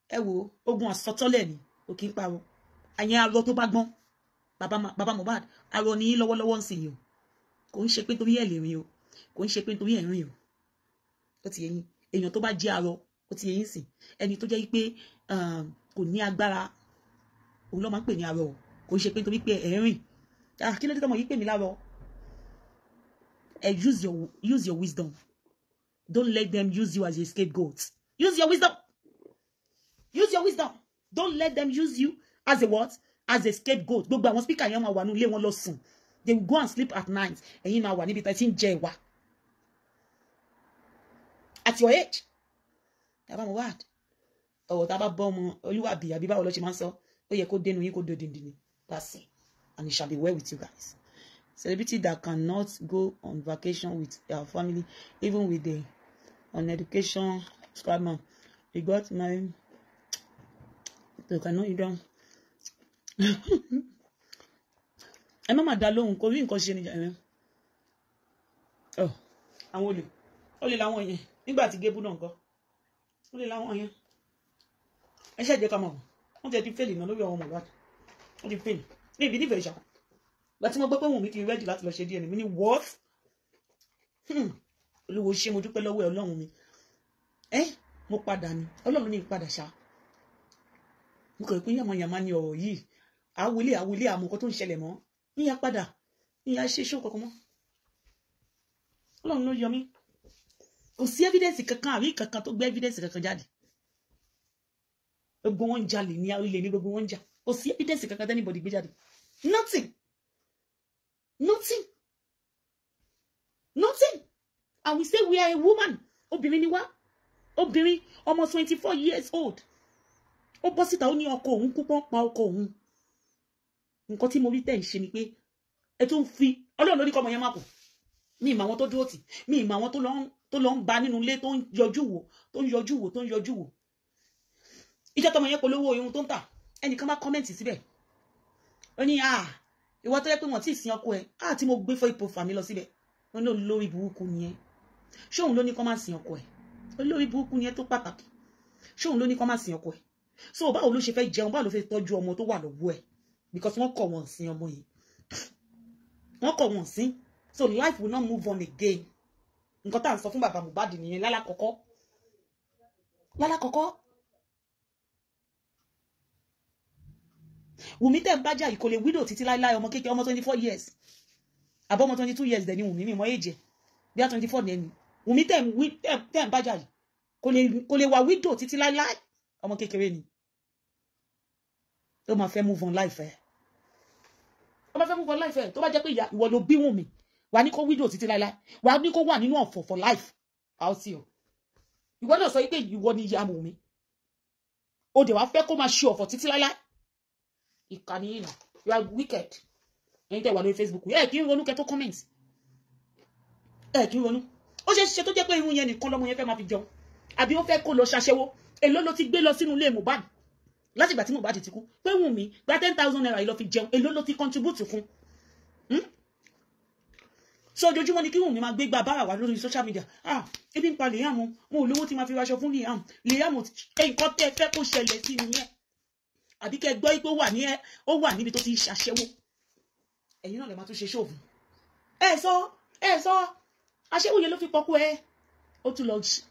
Ẹ wo ogun àsọtọ́lẹ̀ ni ó kì í parọ́. Àyẹn arọ tó bá gbọ́n. Bàbá Mohbad arọ ní lọ́wọ́lọ́wọ́ ń sìn yìí o. Kò ń ṣe pé torí ẹ̀ lè rìn o. Kò ń ṣe pé torí ẹ̀ rìn o. Ó ti yé yín. Èèyàn tó bá jẹ́ arọ, ó ti yé yín sìn. Ẹni tó jẹ́ pé kò ní agbára òun ló máa ń pè ní arọ o. Kò ń ṣe pé torí pé ẹ̀ rìn. Kí ló dé tọ́mọ yìí pè mí lárọ? Use your wisdom. Don't let them use you as a scapegoat. Use your wisdom. Use your wisdom. Don't let them use you as a what? As a scapegoat. Gbogbo àwọn speaker yẹn máa wà nílé wọn lọ sùn. They will go and sleep at night. Ẹ̀yin máa wà níbi tí ń jẹ ìwà. At your age. Bàbá Mohbad. Ọ̀rọ̀ tá bá bọ́ ọmọ Olúwàbí àbí báwo ló ṣe máa ń sọ. Ó yẹ kó dénú yín kó dó dindin. That's it. And it shall be well with you guys. Celebrity that cannot go on vacation with their family, even with the on education subscriber. They got married. They cannot even. Ẹ má dá lóhùn kò rí nǹkan ṣe ní jàre. Àwọn olè làwọn yẹn nígbà tí Gébú náà ńkọ́. Olè làwọn yẹn. Ẹ ṣe jẹ́ ká mọ̀. Wọ́n ti fail náà lórí àwọn Mohbad. Wọ́n ti fail. Ní ìbí nífẹ̀ẹ́ ìṣà. But mo gbọ́ pé Wunmi ti ready láti lọ ṣe DNA mi ní what? Olúwo ṣe mo dúpẹ́ lọ́wọ́ Ọlọ́run mi. Mo padà ni. Ọlọ́run ní ìpadà ṣá. Mo kọ̀ pé yàmá ni ọ̀rọ̀ yìí. Àwílé àmọ́ nǹkan tó ń ṣẹlẹ̀ mọ́. Níyà padà. Níyà ṣe ṣó kankan mọ́. Ọlọ́run ló yọ mí kò sí evidence kankan àrí kankan tó gbé evidence kankan jáde gbogbo wọn jalè ní ilé ní gbogbo wọn jà kò sí evidence kankan tí anybody gbé jáde nothing and we say we are a woman obìnrin ni wá obìnrin ọmọ 24 years old ó bọ́ síta ó ní ọkọ òun kú pọ́n pa ọkọ òun nǹkan tí mo rí tẹ̀ ń ṣe ni pé ẹ tún fi Ọlọ́run ló ní kọ́ ọmọ yẹn má kù mi ìmọ̀ àwọn tó dúró tì mi ìmọ̀ àwọn tó lọ ń ba nínú ilé tó ń yọjú wò ìjọ tọmọ yẹn polówó ohun tó ń tà ẹnìkan bá kọ́mẹ́ǹtì síbẹ̀ ó ní ìwọ tó yẹ pé wọ́n ti sin ọkọ ẹ̀ tí mo gbé fọ́ ipò fà mí lọ síbẹ̀ wọ́n ní olórí burúkú nìyẹn ṣé òun ló ní kọ́ máa sin ọkọ ẹ̀ olórí burúkú nìyẹn tó pàtàkì ṣé òun ló ní kọ́ máa sin ọkọ ẹ̀ so báwo ló ṣe fẹ́ jẹun báwo ló fẹ́ tọ́jú ọmọ tó wà lọ́wọ́ ẹ̀ because wọ́n kọ̀ wọ́n sin ọmọ yìí wọ́n kọ̀ wọ́n sin so life will not move on again nǹkan tá à ń sọ fún bàbá Mohbad nìyẹn lálákọ̀ọ́kọ́ Wùmí tẹ̀ ń bájà yìí kò lè widow títí láíláí ọmọ kékeré ọmọ 24 years àbọ̀ ọmọ 22 years dẹ̀ ni Wùmí mi mọ́ èjẹ̀ bí i 24 ní ẹni Wùmí tẹ̀ ń bájà yìí kò lè wà widow títí láíláí ọmọ kékeré ni ó máa fẹ́ move on life ẹ̀ tó bá jẹ́ pé ìwọ ló bí Wùmí wà ní kó widow títí láíláí wà ní kó wà nínú ọ̀fọ̀ for life I'll see you ìwọ náà sọ pé ìwọ ni ìyá Wùmí ó dẹ̀ wá fẹ́ kó máa ṣe ọ̀fọ̀ títí láíláí ìkànnì yìí nà you are wicked ẹ̀yin tẹ́ wà lórí Facebook kí n ronú kẹ́ tó comment kí n ronú ó ṣe tó jẹ́ pé irun yẹn nìkan lọ́mọ yẹn fẹ́ máa fi jẹun àbí ó fẹ́ kó lọ ṣaṣẹ́wó èló ló ti gbé lọ sínú ilé Mohbad láti ìgbà tí Mohbad ti kú pé Wùmí gba 10,000 naira yìí lọ fi jẹun èló ló ti contribute fún so ojoojúmọ́ ni kí Wùmí máa gbé gba bára wà lórí social media ebi ń pa Liam mo ò lówó tí máa fi raṣọ fún Liam nǹkan tẹ́ fẹ́ kó ṣẹlẹ̀ sí nìyẹn àbí kẹ́ gbọ́ pé ó wà níbi tó ti ṣàṣẹ́wó ẹ̀yin náà lè máa tún ṣe ṣòfò ẹ sọ aṣẹ́wó yẹn ló fi pọ́kú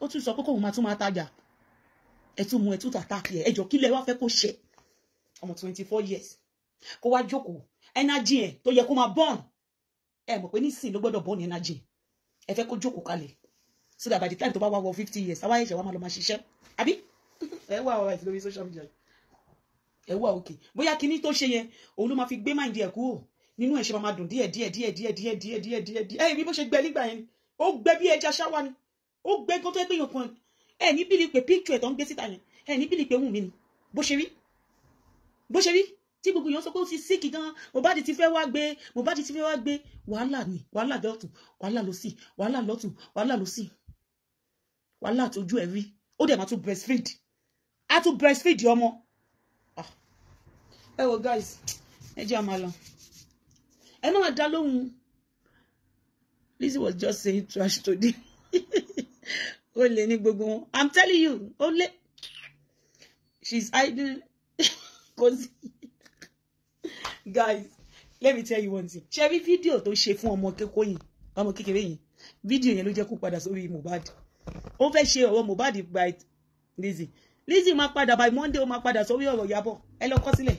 ó tún sọ pé kóun máa tún máa tajà ẹ tún mú ẹ tún tàtàkì ẹjọ́ kílẹ̀ wá fẹ́ kó ṣe ọmọ 24 years kó wá jókòó energy ẹ tó yẹ kó máa burn ẹ mọ̀ pé nísìnyí ló gbọ́dọ̀ burn energy ẹ fẹ́ kó jókòó kalẹ̀ so that by the time tó bá wá wọ 50 years àwa ẹ̀ṣẹ̀ wa máa lọ máa ṣiṣẹ́ àbí ẹ wà ọ̀rọ̀ àti lórí social media ẹ wà òkè bóyá kíní tó ṣe yẹn òun ló máa fi gbé mind ẹ kúrò nínú ẹ ṣe máa dùn díẹ̀ ẹ bí bó ṣe gbẹ nígbà yẹn ó gbẹ bí ẹja ṣáwá ni ó gbẹ gan tó gbé yàn kan ẹ ní bílí pé picture ẹ tó ń gbé síta yẹn ẹ ní bílí pé Wùmí ni bó ṣe rí tí gbogbo èèyàn sọ pé ó ti síkì gan Mohbad ti fẹ́ wá gbé wàhálà ni wàhálà lọ́tùn wàhálà lósì wàhálà lọ́tùn wàhálà lósì wàhálà tójú ẹ rí ó dẹ̀ máa tún breastfeed ọmọ ẹ wo guys ẹ jẹ́ àmà lọ ẹ má dá lóhùn Lizzy was just saying trash today ó lè ní gbogbo wọn I'm telling you ó lè she's hiding cause guys let me tell you one thing ṣe rí fídíò tó ṣe fún ọmọ kékeré yìí fídíò yẹn ló jẹ́ kó padà sórí Mohbad ó fẹ́ ṣe ọ̀rọ̀ Mohbad by Lizzy máa padà by Monday ó máa padà sórí ọ̀rọ̀ Ìyábọ̀ ẹ lọ kọ sílẹ̀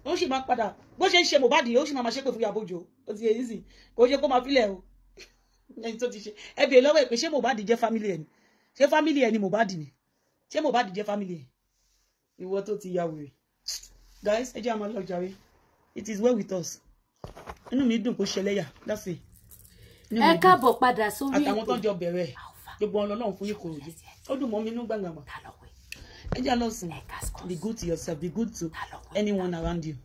ó sì máa padà bó ṣe ń ṣe Mohbad ó sì máa ṣépè fún Ìyábọ̀ Òjó ó ti yẹ yìí sì kò ṣe kó máa filẹ̀ o ẹni tó ti ṣe ẹ bèèrè lọ́wọ́ ẹ̀ pé ṣé Mohbad jẹ́ family ẹ̀ ni ṣé family ẹ̀ ni Mohbad ni ṣé Mohbad jẹ́ family ẹ̀ ìwọ tó ti ya wèrè guys ẹ jẹ́ àmọ́ lọ jàre it is well with us inú mi dùn kó ṣẹlẹ́yà that's it ẹ káàbọ̀ padà sórí àtàwọn tó jọ bẹ̀rẹ̀ gbogbo Ọlọ́run fún yín kò rí ó dùn mọ́ mi inú gbàngbàngbà ẹ jẹ́ lọ sùn be good to yourself be good to anyone around you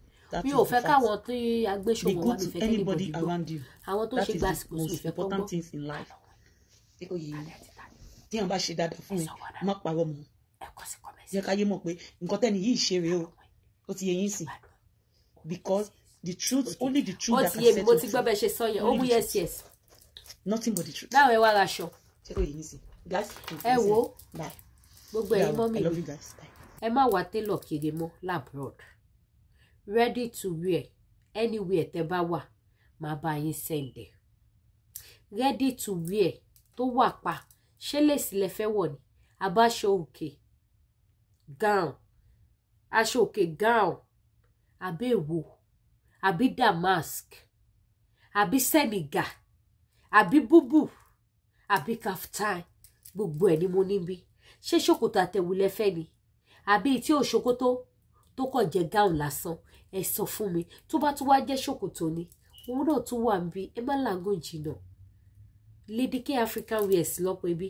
mi ò fẹ́ káwọn tó agbésòwò wá mi fẹ́ kí anybody around you àwọn tó ṣe gbàsìkò sí ìfẹ́ pọ́ngbọ́n important things in life tí wọ́n bá ṣe dáadáa fún mi má parọ́ mọ́ jẹ́ káyé mọ̀ pé nǹkan tẹ́ni yìí ṣe rèé ó ti yẹ yín sìn because the truth only the truth that can set you free. mo ti gbọ́ bẹ́ẹ̀ ṣe sọ yẹn ó mú yes nothing but the truth. dáhùn ẹ wá raṣọ. ṣé kò yẹ yín sìn guys. ẹ wo gbogbo ẹ̀yin mọ́ mi ẹ má wá télọ̀ kiri mọ́ labroad ready to wear anywhere tẹ́ bá wà máa bá yín sẹ́ndẹ̀ ready to wear tó wà pa ṣé lèsì lẹ fẹ́ wọ̀ ni àbáṣọ òkè gown aṣọ òkè gown àbí èwo àbí damask àbí Senegal àbí búbù àbí kaftan gbogbo ẹ̀ ni mo níbí ṣé ṣòkòtò àtẹ̀wù lẹ́fẹ́ ni àbí tí ò ṣòkòtò tó kàn jẹ́ gown lásán ẹ sọ fún mi tó bá tún wá jẹ́ ṣòkòtò ni òun náà tún wà níbí ẹ má làágùn jìnnà Lady K African wears lọ́pọ̀ ibi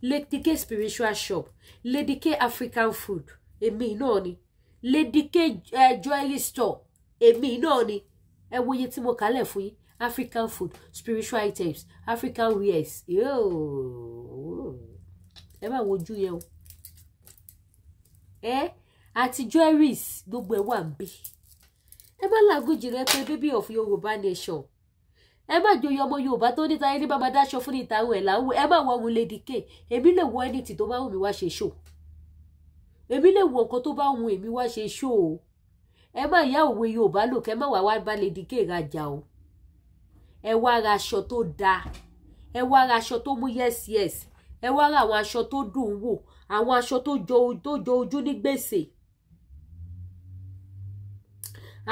Lady K spiritual shop Lady K African food èmi náà ni Lady K jewelry store èmi náà ni ẹ wo iye tí mo kálẹ̀ fún yín African food spiritual items African wears ẹ má wojú yẹn o àti jewelries gbogbo ẹ wà ń bí ẹ má làágùn jìnnà pé baby of Yorùbá nation ẹ má joyè ọmọ Yorùbá tó níta ẹni bá máa dáṣọ fún níta àwọn ẹ̀ láwùn ẹ má wọ ohun Lady K èmi lè wọ anything tó bá wù mí wá ṣe show èmi lè wọ nǹkan tó bá wù èmi wá ṣe show o ẹ má yá òwe Yorùbá lò kẹ má wá bá Lady K rajà o ẹ wá ra aṣọ tó dáa ẹ wá ra aṣọ tó mú yes ẹ wá ra àwọn aṣọ tó dùn wò àwọn aṣọ tó jọ ojú ní gbèsè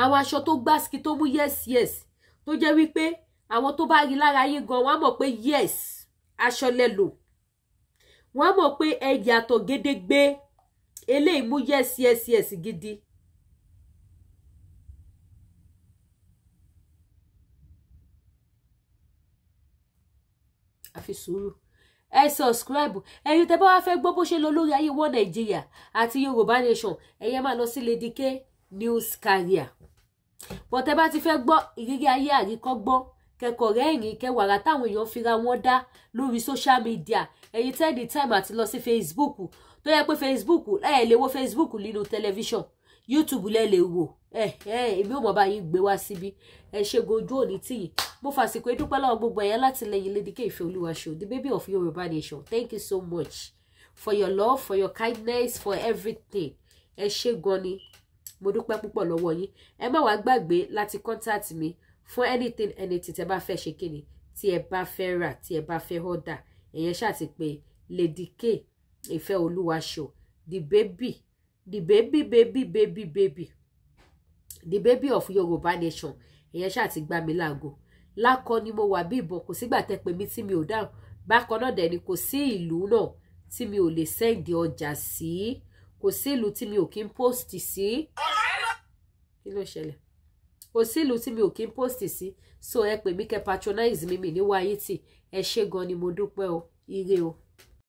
àwọn aṣọ tó gbásíkì tó mú yes tó jẹ́ wípé àwọn tó bá rí lára yín gan wọ́n á mọ̀ pé yes aṣọ lẹ lò wọ́n á mọ̀ pé ẹ yàtọ̀ gédégbé eléyìí mú yes gidi. àfi sùúrù ẹ subscribe ẹ̀yin tẹ́ bá wá fẹ́ gbọ́ bó ṣe lọ lórí ayé wọn Nàìjíríà àti Yorùbá nation ẹ̀yẹ máa lọ sí Lady K news carrier bọ́ tẹ́ bá ti fẹ́ gbọ́ ìrírí ayé àríkọ́gbọ́n kẹ́kọ̀ọ́ rẹ́rìn kẹwàrà táwọn èèyàn fira wọn dá lórí social media ẹ̀yin tẹ́ ní time àti lọ sí Facebook tó yẹ pé Facebook ẹ lè wo Facebook nínú tẹlifíṣàn YouTube lẹ lè wò èmi ò mọ̀ bá yín gbé wá síbí ẹ ṣe gojú òní tìyí mo fàsìkò ìdúpẹ́ lọ́wọ́ gbogbo ẹ̀yà látìlẹ́yìn Lady K Ìfẹ́olúwa show the baby of Yorùbá nation thank you so much for your love for your kindness for everything ẹ ṣe gan ni mo dúpẹ́ púpọ̀ lọ́wọ́ yín ẹ má wá gbàgbé láti contact mi fún anything tẹ́ bá fẹ́ ṣe kíni tí ẹ bá fẹ́ rà tí ẹ bá fẹ́ order ẹ̀yẹn ṣáà ti pé Lady K Ìfẹ́olúwa show the baby the baby of Yorùbá nation ẹ̀yẹn ṣáà ti gbá mi láago lákọ ni mo wà bí ìbọn kò sígbà tẹ́ pè mí tí mi ò dáhùn bákan náà dẹ̀ ni kò sí ìlú náà tí mi ò lè sẹ́ǹdì ọjà sí kò sí ìlú tí mi ò kí ń post sí kí ló ṣẹlẹ̀ kò sí ìlú tí mi ò kí ń post sí so ẹ pè mí kẹ́ patronize mi ní wáyé tì ẹ ṣé gan ni mo dúpẹ́ o ire o.